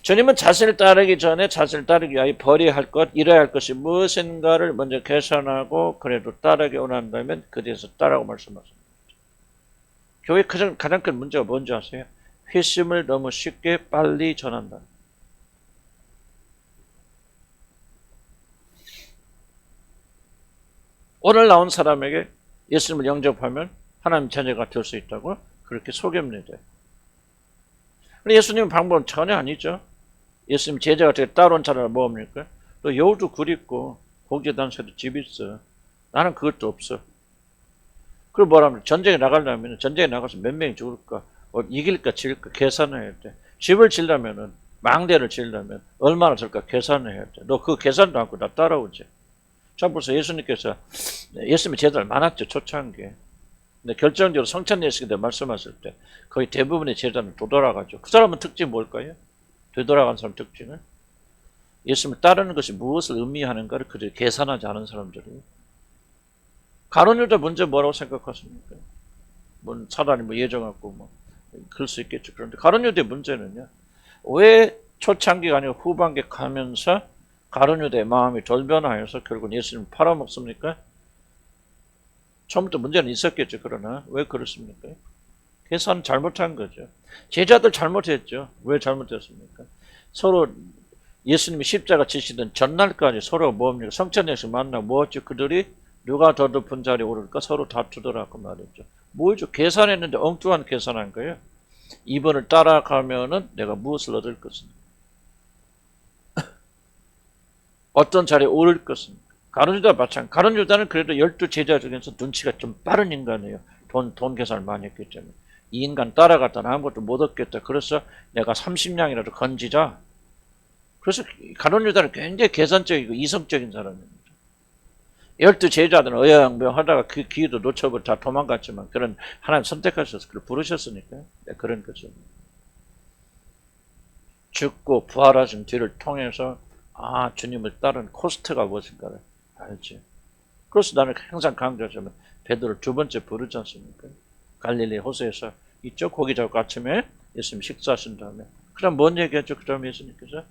주님은 자신을 따르기 전에 자신을 따르기 위하여 버려야 할 것, 이뤄야 할 것이 무엇인가를 먼저 계산하고 그래도 따르기 원한다면 그 뒤에서 따라고 말씀하십니다. 교회 가장 큰 문제가 뭔지 아세요? 회심을 너무 쉽게 빨리 전한다. 오늘 나온 사람에게 예수님을 영접하면 하나님 자녀가 될 수 있다고 그렇게 속입니다. 예수님 방법은 전혀 아니죠. 예수님 제자가 되게 따라온 자는 뭡니까? 너 여우도 굴 있고 고기에 단 새도 집 있어. 나는 그것도 없어. 그리고 뭐라면 전쟁에 나가려면 전쟁에 나가서 몇 명이 죽을까? 이길까 질까 계산해야 돼. 집을 지려면은 망대를 지려면 얼마나 들까 계산을 해야 돼. 너 그 계산도 않고 나 따라오지. 자, 벌써 예수님께서 예수님의 제자들 많았죠. 초창기에. 근데 결정적으로 성찬 예수께 대해 말씀하실 때 거의 대부분의 제자는 되돌아가죠. 그 사람은 특징이 뭘까요? 되돌아간 사람 특징은 예수님을 따르는 것이 무엇을 의미하는가를 그렇게 계산하지 않은 사람들이에요. 가룟 유다 문제 뭐라고 생각하십니까? 뭐 사단이 예정하고 그럴 수 있겠죠. 그런데 가룟 유다의 문제는요. 왜 초창기가 아니고 후반기 가면서 가룟 유다의 마음이 돌변하여서 결국 예수님을 팔아먹습니까? 처음부터 문제는 있었겠죠. 그러나 왜 그렇습니까? 계산 잘못한 거죠. 제자들 잘못했죠. 왜 잘못했습니까? 서로 예수님이 십자가 지시던 전날까지 서로 뭡니까? 성찬에서 만나고 뭐였죠? 그들이 누가 더 높은 자리에 오를까 서로 다투더라고 말했죠. 뭐죠? 계산했는데 엉뚱한 계산한 거예요. 이번을 따라가면은 내가 무엇을 얻을 것인가? 어떤 자리에 오를 것인가? 가룟 유다 마찬가지. 가룟 유다는 그래도 12제자 중에서 눈치가 좀 빠른 인간이에요. 돈 계산을 많이 했기 때문에. 이 인간 따라갔다는 아무것도 못 얻겠다. 그래서 내가 30냥이라도 건지자. 그래서 가룟 유다는 굉장히 계산적이고 이성적인 사람입니다. 12제자들은 어영부영하다가 그 기회도 놓쳐버려 다 도망갔지만 그런 하나님 선택하셔서 그를 부르셨으니까 그런 거죠. 죽고 부활하신 뒤를 통해서 주님을 따른 코스트가 무엇인가를 알지. 그래서 나는 항상 강조하자면 베드로를 두 번째 부르지 않습니까? 갈릴리 호수에서 이쪽 고기 잡고 아침에 예수님 식사하신 다음에 그럼 뭔 얘기하죠? 그 다음에 예수님께서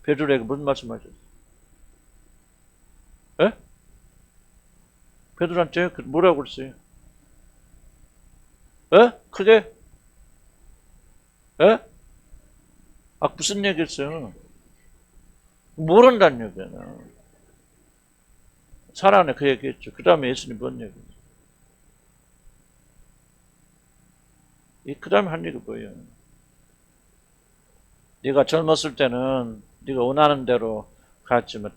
베드로에게 무슨 말씀하셨어요? 베드로한테 뭐라고 그랬어요? 크게? 무슨 얘기했어요? 모른다는 얘기잖아. 살아내 그 얘기했죠. 그 다음에 예수님 뭔 얘기했어요? 그 다음에 한 얘기 뭐예요? 네가 젊었을 때는 네가 원하는 대로 갔지만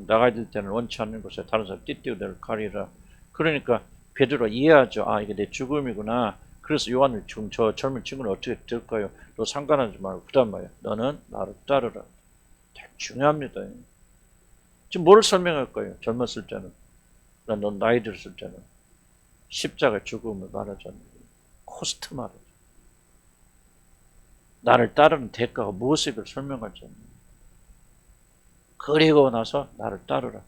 나가야 될 때는 원치 않는 곳에 다른 사람 띠띠고 내를 가리라. 그러니까 베드로가 이해하죠. 이게 내 죽음이구나. 그래서 요한을 지금 저 젊은 친구는 어떻게 될까요? 너 상관하지 말고 그 다음 말이야. 너는 나를 따르라. 되게 중요합니다. 지금 뭐를 설명할까요? 젊었을 때는. 넌 나이 들었을 때는. 십자가 죽음을 말하잖아요. 코스트 말하죠. 나를 따르는 대가가 무엇인가를 설명하잖아요. 그리고 나서 나를 따르라.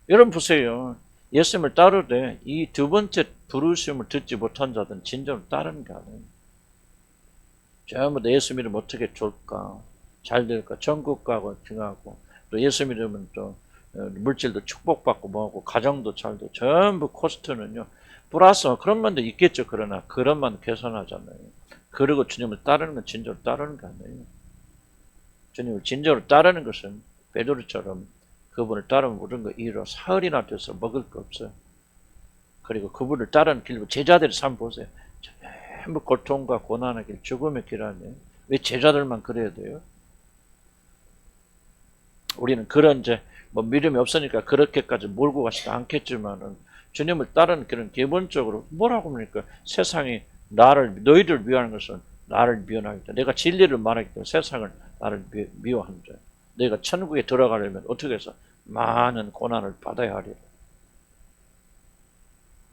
여러분 보세요. 예수님을 따르되 이 두 번째 부르심을 듣지 못한 자들은 진정으로 따르는 게 아니에요. 전부 다 예수 믿으면 어떻게 좋을까? 잘 될까? 천국 가고 증하고 또 예수 믿으면 또 물질도 축복받고 뭐하고 가정도 잘도 전부 코스트는요. 플러스 그런 면도 있겠죠. 그러나 그런 만 계산하잖아요. 그리고 주님을 따르는 건 진짜로 따르는 거 아니에요. 주님을 진짜로 따르는 것은 베드로처럼 그분을 따르면 모든 거 이루 사흘이나 돼서 먹을 거 없어요. 그리고 그분을 따르는 길로 제자들의 삶 보세요. 전부 고통과 고난의 길, 죽음의 길 아니에요. 왜 제자들만 그래야 돼요? 우리는 그런 이제 뭐 믿음이 없으니까 그렇게까지 몰고 가지도 않겠지만은 주님을 따르는 길은 기본적으로 뭐라고 합니까? 세상이 너희를 미워하는 것은 나를 미워하겠다. 내가 진리를 말하기 때문에 세상을 나를 미워한다. 너희가 천국에 들어가려면 어떻게 해서 많은 고난을 받아야 하리라.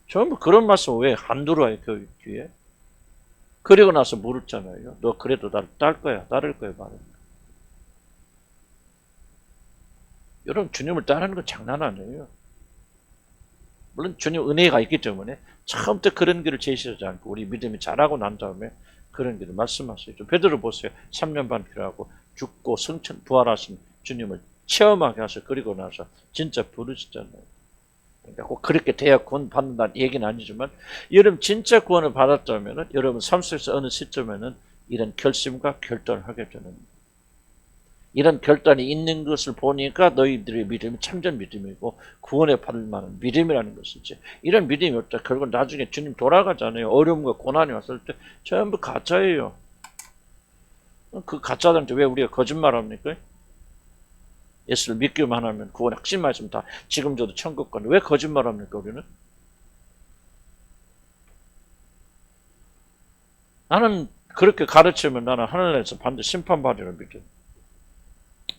전부 그런 말씀 왜 안 들어와요, 교육 뒤에? 그리고 나서 물었잖아요. 너 그래도 나를 따를 거야, 말은. 여러분, 주님을 따르는 건 장난 아니에요. 물론 주님 은혜가 있기 때문에 처음부터 그런 길을 제시하지 않고 우리 믿음이 자라고 난 다음에 그런 길을 말씀하세요. 베드로 보세요. 3년 반 필요하고 죽고 성천 부활하신 주님을 체험하게 하셔. 그리고 나서 진짜 부르시잖아요. 그러니까 꼭 그렇게 돼야 구원 받는다는 얘기는 아니지만 여러분 진짜 구원을 받았다면 여러분 삶 속에서 어느 시점에는 이런 결심과 결단을 하게 되는 이런 결단이 있는 것을 보니까 너희들의 믿음이 참전 믿음이고 구원에 받을 만한 믿음이라는 것이지. 이런 믿음이 없다. 결국 나중에 주님 돌아가잖아요. 어려움과 고난이 왔을 때 전부 가짜예요. 그 가짜들한테 왜 우리가 거짓말합니까? 예수를 믿기만 하면 구원 확신만 있으면 다 지금 저도 천국 가는 왜 거짓말합니까 우리는? 나는 그렇게 가르치면 나는 하늘에서 반드시 심판받으리라 믿어.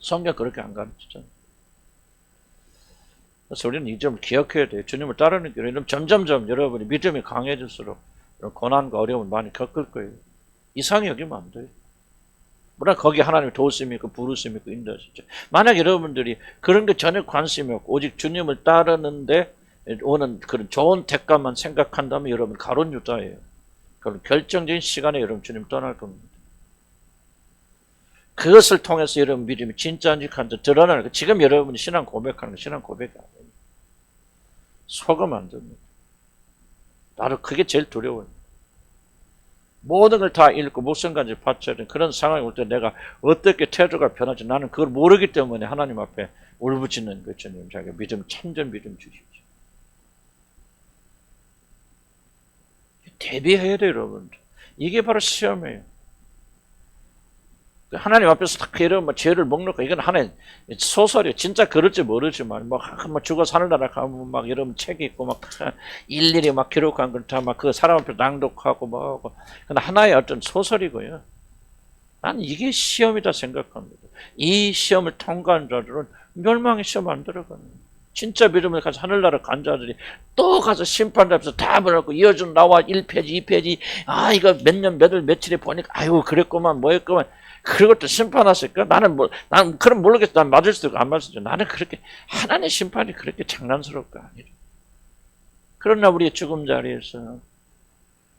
성경 그렇게 안 가르치잖아요. 그래서 우리는 이 점을 기억해야 돼요. 주님을 따르는 길은 점점점 여러분이 믿음이 강해질수록 고난과 어려움을 많이 겪을 거예요. 이상히 여기면 안 돼요. 물론 거기 하나님의 도우심이 있고 부르심이 있고 인도하시죠. 만약 여러분들이 그런 게 전혀 관심이 없고 오직 주님을 따르는데 오는 그런 좋은 대가만 생각한다면 여러분 가론 유다예요. 그럼 결정적인 시간에 여러분 주님 떠날 겁니다. 그것을 통해서 여러분 믿음이 진짜인지 간지 드러나는 거. 지금 여러분이 신앙 고백하는 거 신앙 고백이 아니에요. 속으면 안 됩니다. 나도 그게 제일 두려워요. 모든 걸 다 잃고 목숨까지 바쳐야 되는 그런 상황이 올 때 내가 어떻게 태도가 변할지 나는 그걸 모르기 때문에 하나님 앞에 울부짖는 거죠. 주님 자기 믿음 참전 믿음 주십시오. 대비해야 돼요 여러분. 이게 바로 시험이에요. 하나님 앞에서 딱 이러면 죄를 먹는 거 이건 하나의 소설이에요. 진짜 그럴지 모르지만 뭐 죽어 하늘나라 가면 막 이러면 책이 있고 막 일일이 막 기록한 걸 다 막 그 사람 앞에 낭독하고 뭐 하고 근데 하나의 어떤 소설이고요. 난 이게 시험이다 생각합니다. 이 시험을 통과한 자들은 멸망의 시험 안 들어가는 거예요. 진짜 믿음을 가서 하늘나라 간 자들이 또 가서 심판 앞에서 다 벌었고 이어준 나와 1페이지 2페이지 이거 몇 년 몇 월 며칠에 보니까 아이고 그랬구만 뭐였구만 그리고 또 심판하실까? 나는 그럼 모르겠어. 난 맞을 수도 있고 안 맞을 수도 있고. 나는 그렇게 하나님의 심판이 그렇게 장난스러울 거 아니라. 그러나 우리의 죽음 자리에서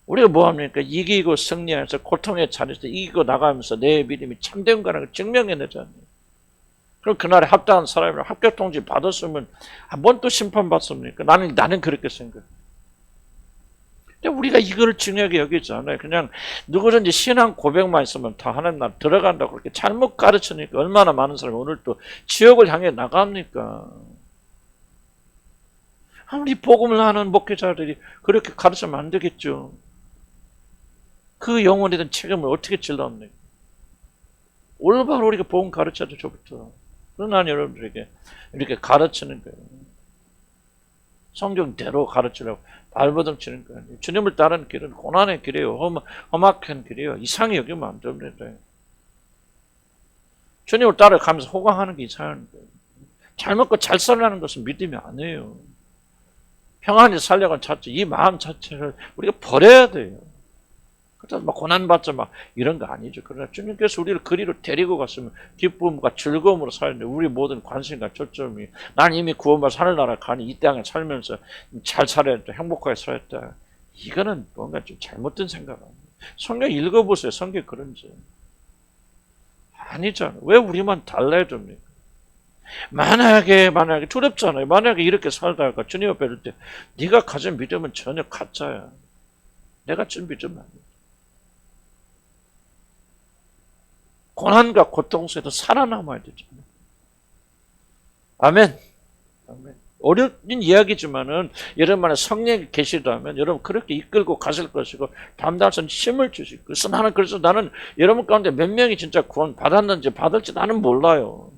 우리가 뭐합니까? 이기고 승리해서 고통의 자리에서 이기고 나가면서 내 믿음이 참된 거라는 걸 증명해내잖아요. 그럼 그날에 합당한 사람이랑 합격 통지 받았으면 한 번 또 심판받습니까? 나는 그렇게 생각해요. 근데 우리가 이걸 중요하게 여기지 않아요. 그냥 누구든지 신앙 고백만 있으면 다 하나님 나라 들어간다고 그렇게 잘못 가르치니까 얼마나 많은 사람이 오늘 또 지옥을 향해 나갑니까? 아무리 복음을 하는 목회자들이 그렇게 가르치면 안 되겠죠. 그 영혼에 대한 책임을 어떻게 질러합니까? 올바로 우리가 복음 가르쳐야죠, 저부터. 그러나 여러분들에게 이렇게 가르치는 거예요. 성경대로 가르치려고 발버둥 치는 거예요. 주님을 따르는 길은 고난의 길이에요. 험악한 길이에요. 이상히 여기면 안 됩니다. 주님을 따라가면서 호강하는 게 이상한 거예요. 잘 먹고 잘 살라는 것은 믿음이 아니에요. 평안히 살려고 자체, 이 마음 자체를 우리가 버려야 돼요. 그래서 막 고난받자 막 이런 거 아니죠. 그러나 주님께서 우리를 그리로 데리고 갔으면 기쁨과 즐거움으로 살는데 우리 모든 관심과 초점이 난 이미 구원받아 하늘나라 가니 이 땅에 살면서 잘 살아야 했다. 행복하게 살아야 했다. 이거는 뭔가 좀 잘못된 생각입니다. 성경 읽어보세요. 성경 그런지. 아니잖아요. 왜 우리만 달라야 됩니까? 만약에 두렵잖아요. 만약에 이렇게 살다가 주님 앞에 이를 때 네가 가진 믿음은 전혀 가짜야. 내가 준 믿음은 아니야. 고난과 고통 속에도 살아남아야 되잖아요. 아멘. 아멘. 어려운 이야기지만은 여러분만의 성령이 계시다면 여러분 그렇게 이끌고 가실 것이고 담당선 힘을 주실 것이고 그래서 나는 여러분 가운데 몇 명이 진짜 구원 받았는지 받을지 나는 몰라요.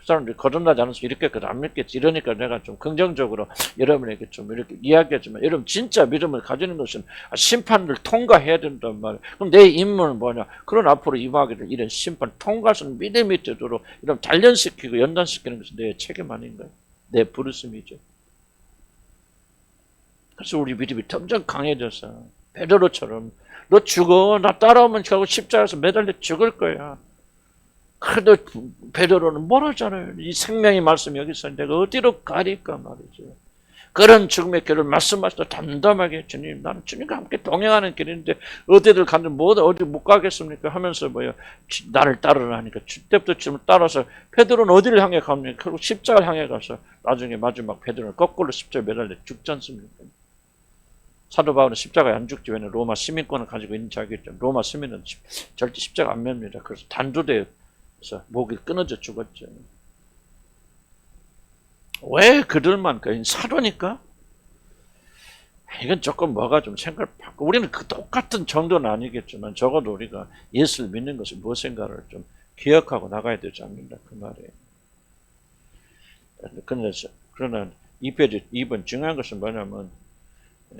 사람들이 거듭나지 않아서 이렇게까지 안 믿겠지. 이러니까 내가 좀 긍정적으로 여러분에게 좀 이렇게 이야기하지만 여러분 진짜 믿음을 가지는 것은 심판을 통과해야 된단 말이에요. 그럼 내 임무는 뭐냐? 그런 앞으로 임하게 될 이런 심판 통과할 수 있는 믿음이 되도록 이런 단련시키고 연단시키는 것은 내 책임 아닌가요? 내 부르심이죠. 그래서 우리 믿음이 점점 강해져서 베드로처럼 너 죽어. 나 따라오면 결국 십자가에서 매달려 죽을 거야. 그래도 베드로는 뭐라잖아요. 이 생명의 말씀이 여기 있어. 내가 어디로 가리까 말이죠. 그런 죽음의 길을 말씀하시다 담담하게 주님, 나는 주님과 함께 동행하는 길인데 어디를 가는데 어디 못 가겠습니까? 하면서 뭐요? 나를 따르라니까 주 때부터 지금 따라서 베드로는 어디를 향해 갑니까? 결국 십자가를 향해 가서 나중에 마지막 베드로는 거꾸로 십자가에 매달려 죽지 않습니까? 사도 바울은 십자가에 안 죽지. 왜냐하면 로마 시민권을 가지고 있는 자기죠. 로마 시민은 절대 십자가 안 맵니다. 그래서 단두대에 그래서 목이 끊어져 죽었죠. 왜 그들만 사도니까? 이건 조금 뭐가 좀 생각을 바꾸고 우리는 그 똑같은 정도는 아니겠지만 적어도 우리가 예수를 믿는 것이 무엇인가를 좀 기억하고 나가야 되지 않는다 그 말이에요. 그러나 이 페이지 2번 중요한 것은 뭐냐면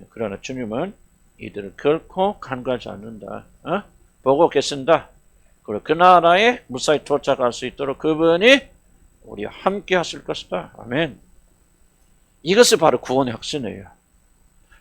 그러나 주님은 이들을 결코 간과하지 않는다. 보고 계신다. 그리고 그 나라에 무사히 도착할 수 있도록 그분이 우리와 함께 하실 것이다. 아멘. 이것이 바로 구원의 확신이에요.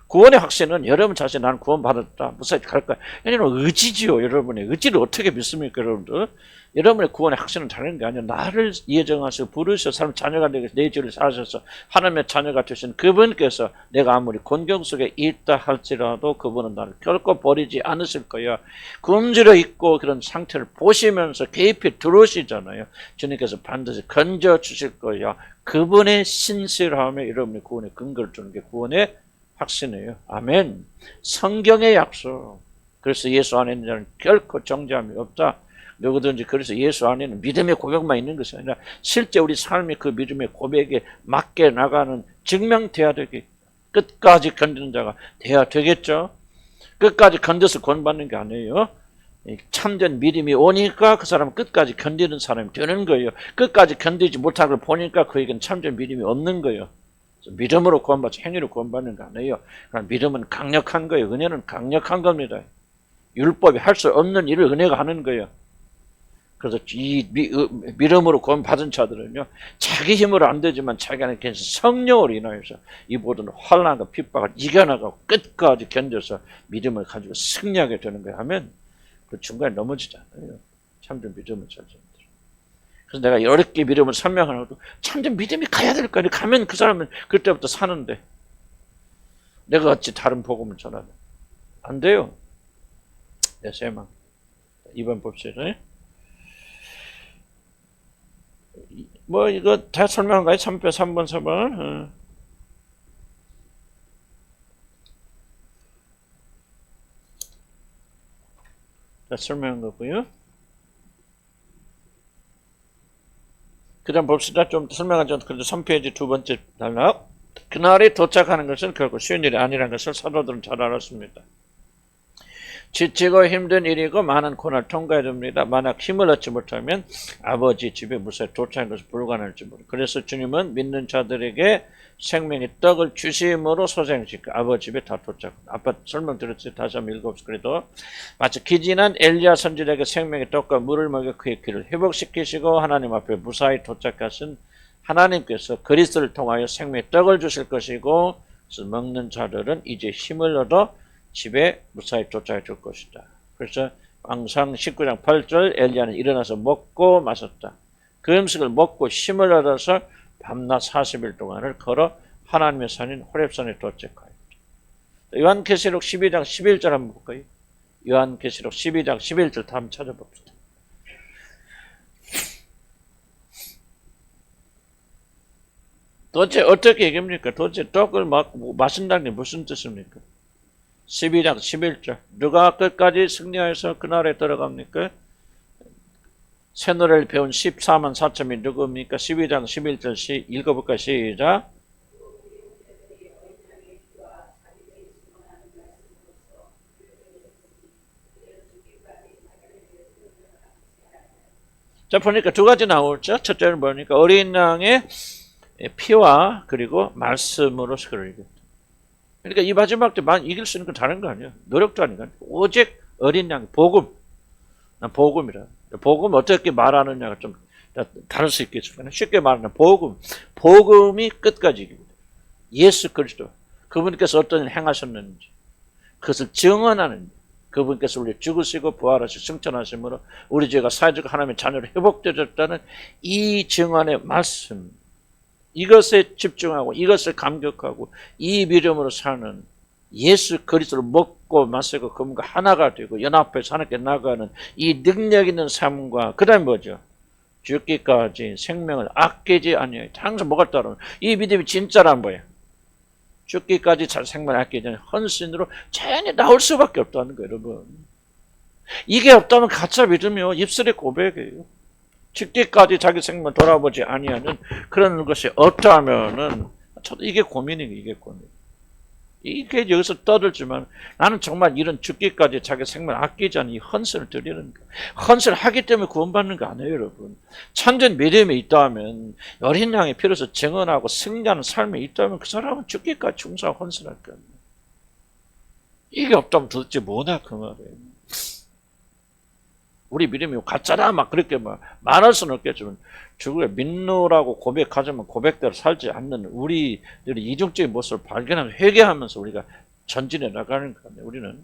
구원의 확신은 여러분 자신 나는 구원받았다. 무사히 갈 거야. 여러분 의지지요. 여러분의 의지를 어떻게 믿습니까? 여러분들. 여러분의 구원의 확신은 다른 게 아니라 나를 예정하셔 부르셔 사람 자녀가 되게 내 죄를 사하셔서 하나님의 자녀가 되신 그분께서 내가 아무리 곤경 속에 있다 할지라도 그분은 나를 결코 버리지 않으실 거야. 굶주려 있고 그런 상태를 보시면서 깊이 들어오시잖아요. 주님께서 반드시 건져 주실 거야. 그분의 신실함에 여러분의 구원의 근거를 주는 게 구원의 확신이에요. 아멘. 성경의 약속. 그래서 예수 안에 있는 자는 결코 정죄함이 없다. 누구든지 그래서 예수 안에는 믿음의 고백만 있는 것이 아니라 실제 우리 삶이 그 믿음의 고백에 맞게 나가는 증명돼야 되기 끝까지 견디는 자가 돼야 되겠죠. 끝까지 견뎌서 구원받는 게 아니에요. 참된 믿음이 오니까 그 사람은 끝까지 견디는 사람이 되는 거예요. 끝까지 견디지 못하는 걸 보니까 그에게는 참된 믿음이 없는 거예요. 믿음으로 구원받지 행위로 구원받는 거 아니에요. 그러나 믿음은 강력한 거예요. 은혜는 강력한 겁니다. 율법이 할 수 없는 일을 은혜가 하는 거예요. 그래서 이 믿음으로 구원받은 자들은요, 자기 힘으로 안 되지만 자기 안에 계신 성령으로 인하여서 이 모든 환난과 핍박을 이겨나가고 끝까지 견뎌서 믿음을 가지고 승리하게 되는 거예요. 하면 그 중간에 넘어지지 않아요. 참된 믿음을 찾는 자들. 그래서 내가 여러 개 믿음을 설명하고도 참된 믿음이 가야 될 거 아니에요. 가면 그 사람은 그때부터 사는데 내가 어찌 다른 복음을 전하냐. 안 돼요. 내 세망. 2번 봅시다. 뭐 이거 다 설명한 거예요? 3번 4번. 다 설명한 거고요. 그 다음 봅시다. 좀 설명한 전 그래도 3페이지 두 번째 단락. 그날이 도착하는 것은 결국 쉬운 일이 아니라는 것을 사도들은 잘 알았습니다. 지치고 힘든 일이고 많은 고난을 통과해야 됩니다. 만약 힘을 얻지 못하면 아버지 집에 무사히 도착하는 것은 불가능할지 모릅니다. 그래서 주님은 믿는 자들에게 생명의 떡을 주심으로 소생시켜 아버지 집에 다 도착합니다. 아빠 설명드렸어요. 다시 한번 읽어봅시다. 그래도 마치 기진한 엘리야 선지자에게 생명의 떡과 물을 먹여 그의 귀를 회복시키시고 하나님 앞에 무사히 도착하신 하나님께서 그리스도를 통하여 생명의 떡을 주실 것이고 그래서 먹는 자들은 이제 힘을 얻어 집에 무사히 도착해 줄 것이다. 그래서 왕상 19장 8절 엘리야는 일어나서 먹고 마셨다. 그 음식을 먹고 힘을 얻어서 밤낮 40일 동안을 걸어 하나님의 산인 호렙산에 도착하였다. 요한계시록 12장 11절 한번 볼까요? 요한계시록 12장 11절 다 한번 찾아봅시다. 도대체 어떻게 얘기합니까? 도대체 떡을 마신다는 게 무슨 뜻입니까? 12장 11절 누가 끝까지 승리하여서 그날에 들어갑니까? 새 노래를 배운 14만 4천이 누굽니까? 12장 11절 읽어볼까요? 시작. 자, 보니까 두 가지 나오죠. 첫째는 뭐니까 어린 양의 피와 그리고 말씀으로서 그를 이겼다. 그러니까 이 마지막 때 이길 수 있는 건 다른 거 아니야. 노력도 아니야. 오직 어린 양, 복음. 난 복음이라. 복음 어떻게 말하느냐가 좀 다를 수 있겠지만 쉽게 말하면 복음. 복음이 끝까지 이깁니다. 예수 그리스도. 그분께서 어떤 일을 행하셨는지 그것을 증언하는 그분께서 우리 죽으시고 부활하시고 승천하심으로 우리 죄가 사해지고 하나님의 자녀로 회복되어졌다는 이 증언의 말씀, 이것에 집중하고 이것을 감격하고 이 믿음으로 사는 예수 그리스도를 먹고 마시고 그분과 하나가 되고 연합해서 하나님께 나가는 이 능력 있는 삶과 그 다음에 뭐죠? 죽기까지 생명을 아끼지 아니하여 항상 뭐가 따르는 이 믿음이 진짜란 거예요. 죽기까지 잘 생명을 아끼지 않는 헌신으로 자연히 나올 수밖에 없다는 거예요, 여러분. 이게 없다면 가짜 믿음이요. 입술의 고백이에요. 죽기까지 자기 생명을 돌아보지 아니하는 그런 것이 없다면은 저도 이게 고민이에요. 이게 고민. 이게 여기서 떠들지만 나는 정말 이런 죽기까지 자기 생명을 아끼지 않는 이 헌신을 드리는 거. 헌신을 하기 때문에 구원받는 거 아니에요, 여러분. 참된 믿음이 있다면 어린 양의 피로서 증언하고 승리하는 삶이 있다면 그 사람은 죽기까지 충성하고 헌신할 거예요. 이게 없다면 도대체 뭐냐 그 말이에요. 우리 믿음이 가짜다 막 그렇게 말할 수는 없겠지만 죽을 믿노라고 고백하지만 고백대로 살지 않는 우리들이 이중적인 모습을 발견하면서 회개하면서 우리가 전진해 나가는 거예요. 우리는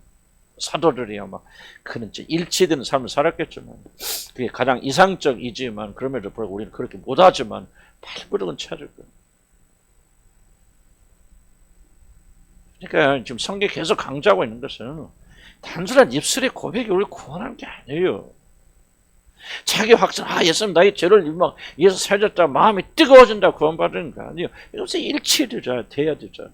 사도들이야 막 그런 일치되는 삶을 살았겠지만 그게 가장 이상적이지만 그럼에도 불구하고 우리는 그렇게 못하지만 발버둥은 찾을 거예요. 그러니까 지금 성경이 계속 강조하고 있는 것은 단순한 입술의 고백이 우리를 구원하는 게 아니에요. 자기 확신, 예수님 나의 죄를 막 위해서 살렸다 마음이 뜨거워진다 구원받는 거 아니에요. 이것이 일치돼야 되잖아요.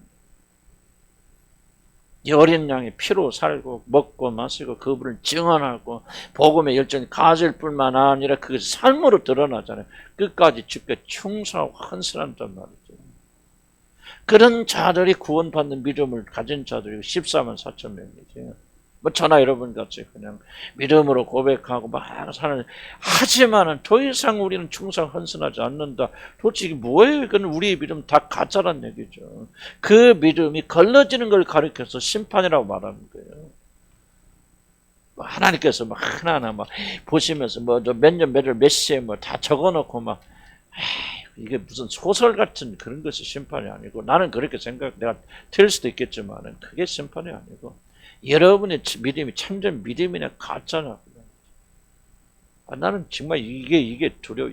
이 어린 양이 피로 살고 먹고 마시고 그분을 증언하고 복음의 열정이 가질 뿐만 아니라 그것이 삶으로 드러나잖아요. 끝까지 주께 충성하고 헌신한단 말이죠. 그런 자들이 구원받는 믿음을 가진 자들이 14만 4천 명이죠. 저나 여러분 같이 그냥 믿음으로 고백하고 막 사는 하지만은 더 이상 우리는 충성 헌신하지 않는다. 도대체 이게 뭐예요? 이건 우리의 믿음 다 가짜란 얘기죠. 그 믿음이 걸러지는 걸 가리켜서 심판이라고 말하는 거예요. 하나님께서 막 하나하나 막 보시면서 몇 년 몇월 몇 시에 다 적어놓고 막 이게 무슨 소설 같은 그런 것이 심판이 아니고 나는 그렇게 내가 틀릴 수도 있겠지만은 그게 심판이 아니고. 여러분의 믿음이 참된 믿음이냐 가짜냐. 나는 정말 이게 두려워.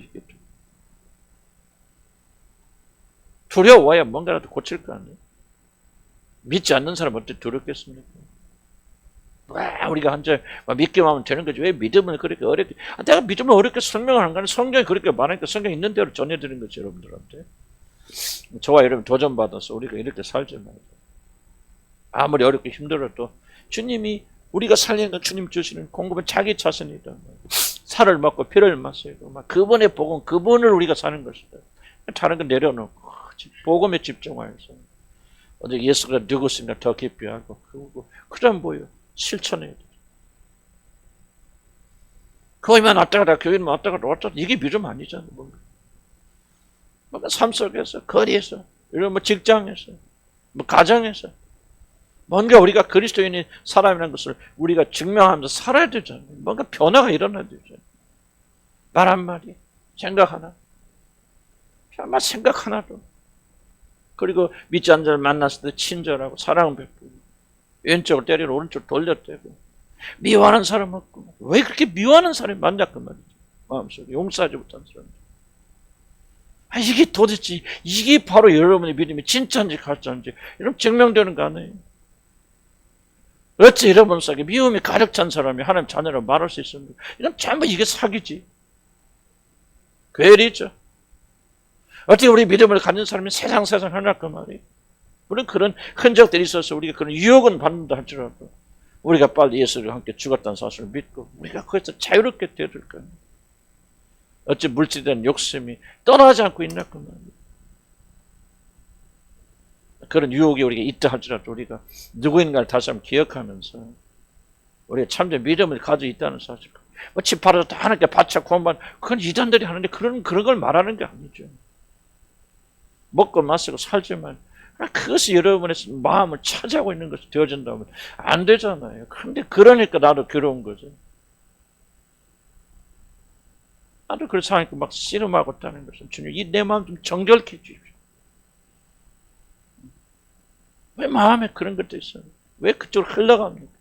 두려워야 뭔가라도 고칠 거 아니에요. 믿지 않는 사람 어떻게 두렵겠습니까? 우리가 한자 믿기만 하면 되는 거지. 왜 믿음을 그렇게 어렵게? 내가 믿음을 어렵게 설명하는 거는 성경이 그렇게 말하니까 성경 있는 대로 전해드리는 거지 여러분들한테. 저와 여러분 도전받아서 우리가 이렇게 살지 말고. 아무리 어렵게 힘들어도 주님이 우리가 살리는 건 주님 주시는 공급은 자기 자신이다. 살을 먹고 피를 마시고 그분의 복음, 그분을 우리가 사는 것이다. 다른 건 내려놓고 복음에 집중하여서 어제 예수가 누구신가 더 깊이 하고 그럼 뭐요? 실천해야 돼. 교회만 왔다 갔다 교회만 왔다 갔다 이게 믿음 아니잖아. 뭔가 삶 속에서 거리에서 이런 직장에서 가정에서 뭔가 우리가 그리스도인의 사람이라는 것을 우리가 증명하면서 살아야 되잖아요. 뭔가 변화가 일어나야 되잖아요. 말 한마디, 생각 하나. 정말 생각 하나도. 그리고 믿지 않는 자를 만났을 때 친절하고 사랑을 베푸고 왼쪽을 때리러 오른쪽 돌려대고 미워하는 사람 없고 왜 그렇게 미워하는 사람이 많냐 그 말이죠. 마음속에 용서하지 못한 사람들. 이게 도대체 이게 바로 여러분의 믿음이 진짜인지 가짜인지 이런 증명되는 거 아니에요. 어찌 여러분 속에 미움이 가득 찬 사람이 하나님 자녀라고 말할 수 있습니까? 이건 전부 이게 사기지. 괴리죠. 어떻게 우리 믿음을 갖는 사람이 세상 할까 말이에요. 물론 그런 흔적들이 있어서 우리가 그런 유혹은 받는다 할지라도 우리가 빨리 예수를 함께 죽었다는 사실을 믿고 우리가 거기서 자유롭게 되어야 될 거예요. 어찌 물질된 욕심이 떠나지 않고 있나 그 말이에요. 그런 유혹이 우리가 있다 할지라도 우리가 누구인가를 다시 한번 기억하면서 우리가 참된 믿음을 가지고 있다는 사실. 뭐 집 팔아서 다 하나님께 바쳐 구원받는 그건 이단들이 하는데 그런 걸 말하는 게 아니죠. 먹고 마시고 살지만 그것이 여러분의 마음을 차지하고 있는 것이 되어진다면 안 되잖아요. 그런데 그러니까 나도 괴로운 거죠. 나도 그래서 하니까 막 씨름하고 있다는 것은 주님 이 내 마음 좀 정결케 해주십시오. 왜 마음에 그런 것도 있어요? 왜 그쪽으로 흘러갑니까?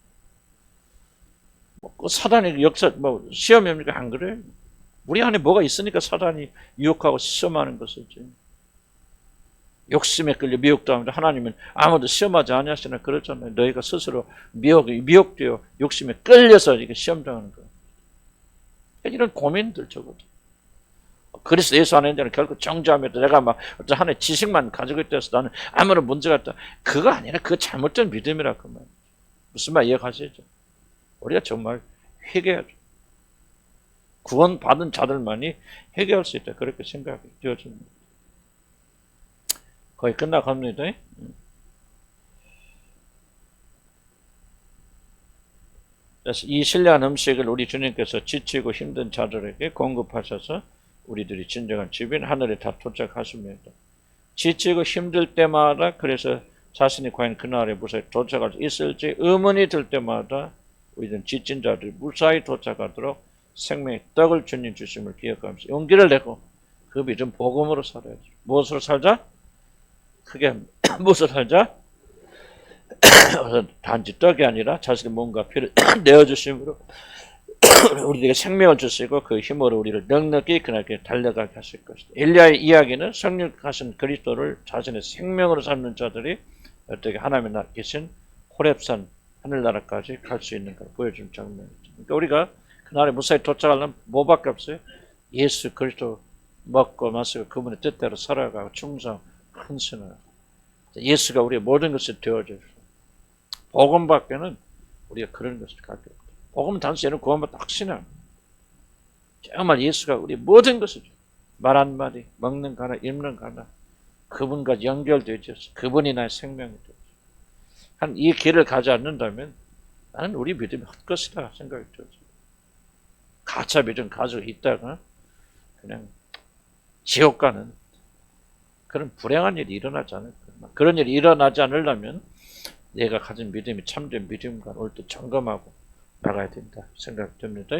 그 사단의 역사, 시험입니까? 안 그래요? 우리 안에 뭐가 있으니까 사단이 유혹하고 시험하는 것이지. 욕심에 끌려 미혹당하는데 하나님은 아무도 시험하지 아니하시나 그러잖아요. 너희가 스스로 미혹되어 욕심에 끌려서 이게 시험당하는 거예요. 이런 고민들 적어도. 그래서 예수 안에 있는 자는 결국 정죄하면서 내가 막 어떤 하나의 지식만 가지고 있다해서 나는 아무런 문제가 없다. 그거 아니라 그거 잘못된 믿음이라 그 말. 무슨 말 이해가시죠? 우리가 정말 회개하죠. 구원받은 자들만이 회개할 수 있다. 그렇게 생각이 되어집니다. 거의 끝나갑니다. 그래서 이 신뢰한 음식을 우리 주님께서 지치고 힘든 자들에게 공급하셔서 우리들이 진정한 집인 하늘에 다 도착하십니다. 지치고 힘들 때마다 그래서 자신이 과연 그날에 무사히 도착할 수 있을지 의문이 들 때마다 우리는 지친 자들이 무사히 도착하도록 생명의 떡을 주님 주심을 기억하면서 용기를 내고 그 믿음 복음으로 살아야죠. 무엇으로 살자? 크게 무엇으로 살자? 단지 떡이 아니라 자신의 몸과 피를 내어주심으로 우리에게 생명을 주시고 그 힘으로 우리를 넉넉히 그날께 달려가게 하실 것이다. 엘리야의 이야기는 성육하신 그리스도를 자신의 생명으로 삼는 자들이 어떻게 하나님의 나라 계신 호렙산 하늘나라까지 갈 수 있는 걸 보여주는 장면이죠. 그러니까 우리가 그날에 무사히 도착하려면 뭐밖에 없어요? 예수 그리스도 먹고 마시고 그분의 뜻대로 살아가고 충성 헌신을 예수가 우리의 모든 것이 되어줘요. 복음밖에는 우리가 그런 것을 갖게 됩니다. 복음은 단지 얘는 구원받다 확신함. 정말 예수가 우리 모든 것을 말 한마디, 먹는 거 하나, 입는 거 하나 그분과 연결되어 있어. 그분이 나의 생명이 되어 있어. 한 이 길을 가지 않는다면 나는 우리 믿음이 헛것이다 생각이 들어요. 가짜 믿음 가지고 있다가 그냥 지옥 가는 그런 불행한 일이 일어나지 않을까. 그런 일이 일어나지 않으려면 내가 가진 믿음이 참된 믿음과 올 때 점검하고 나가야 된다 생각이 듭니다.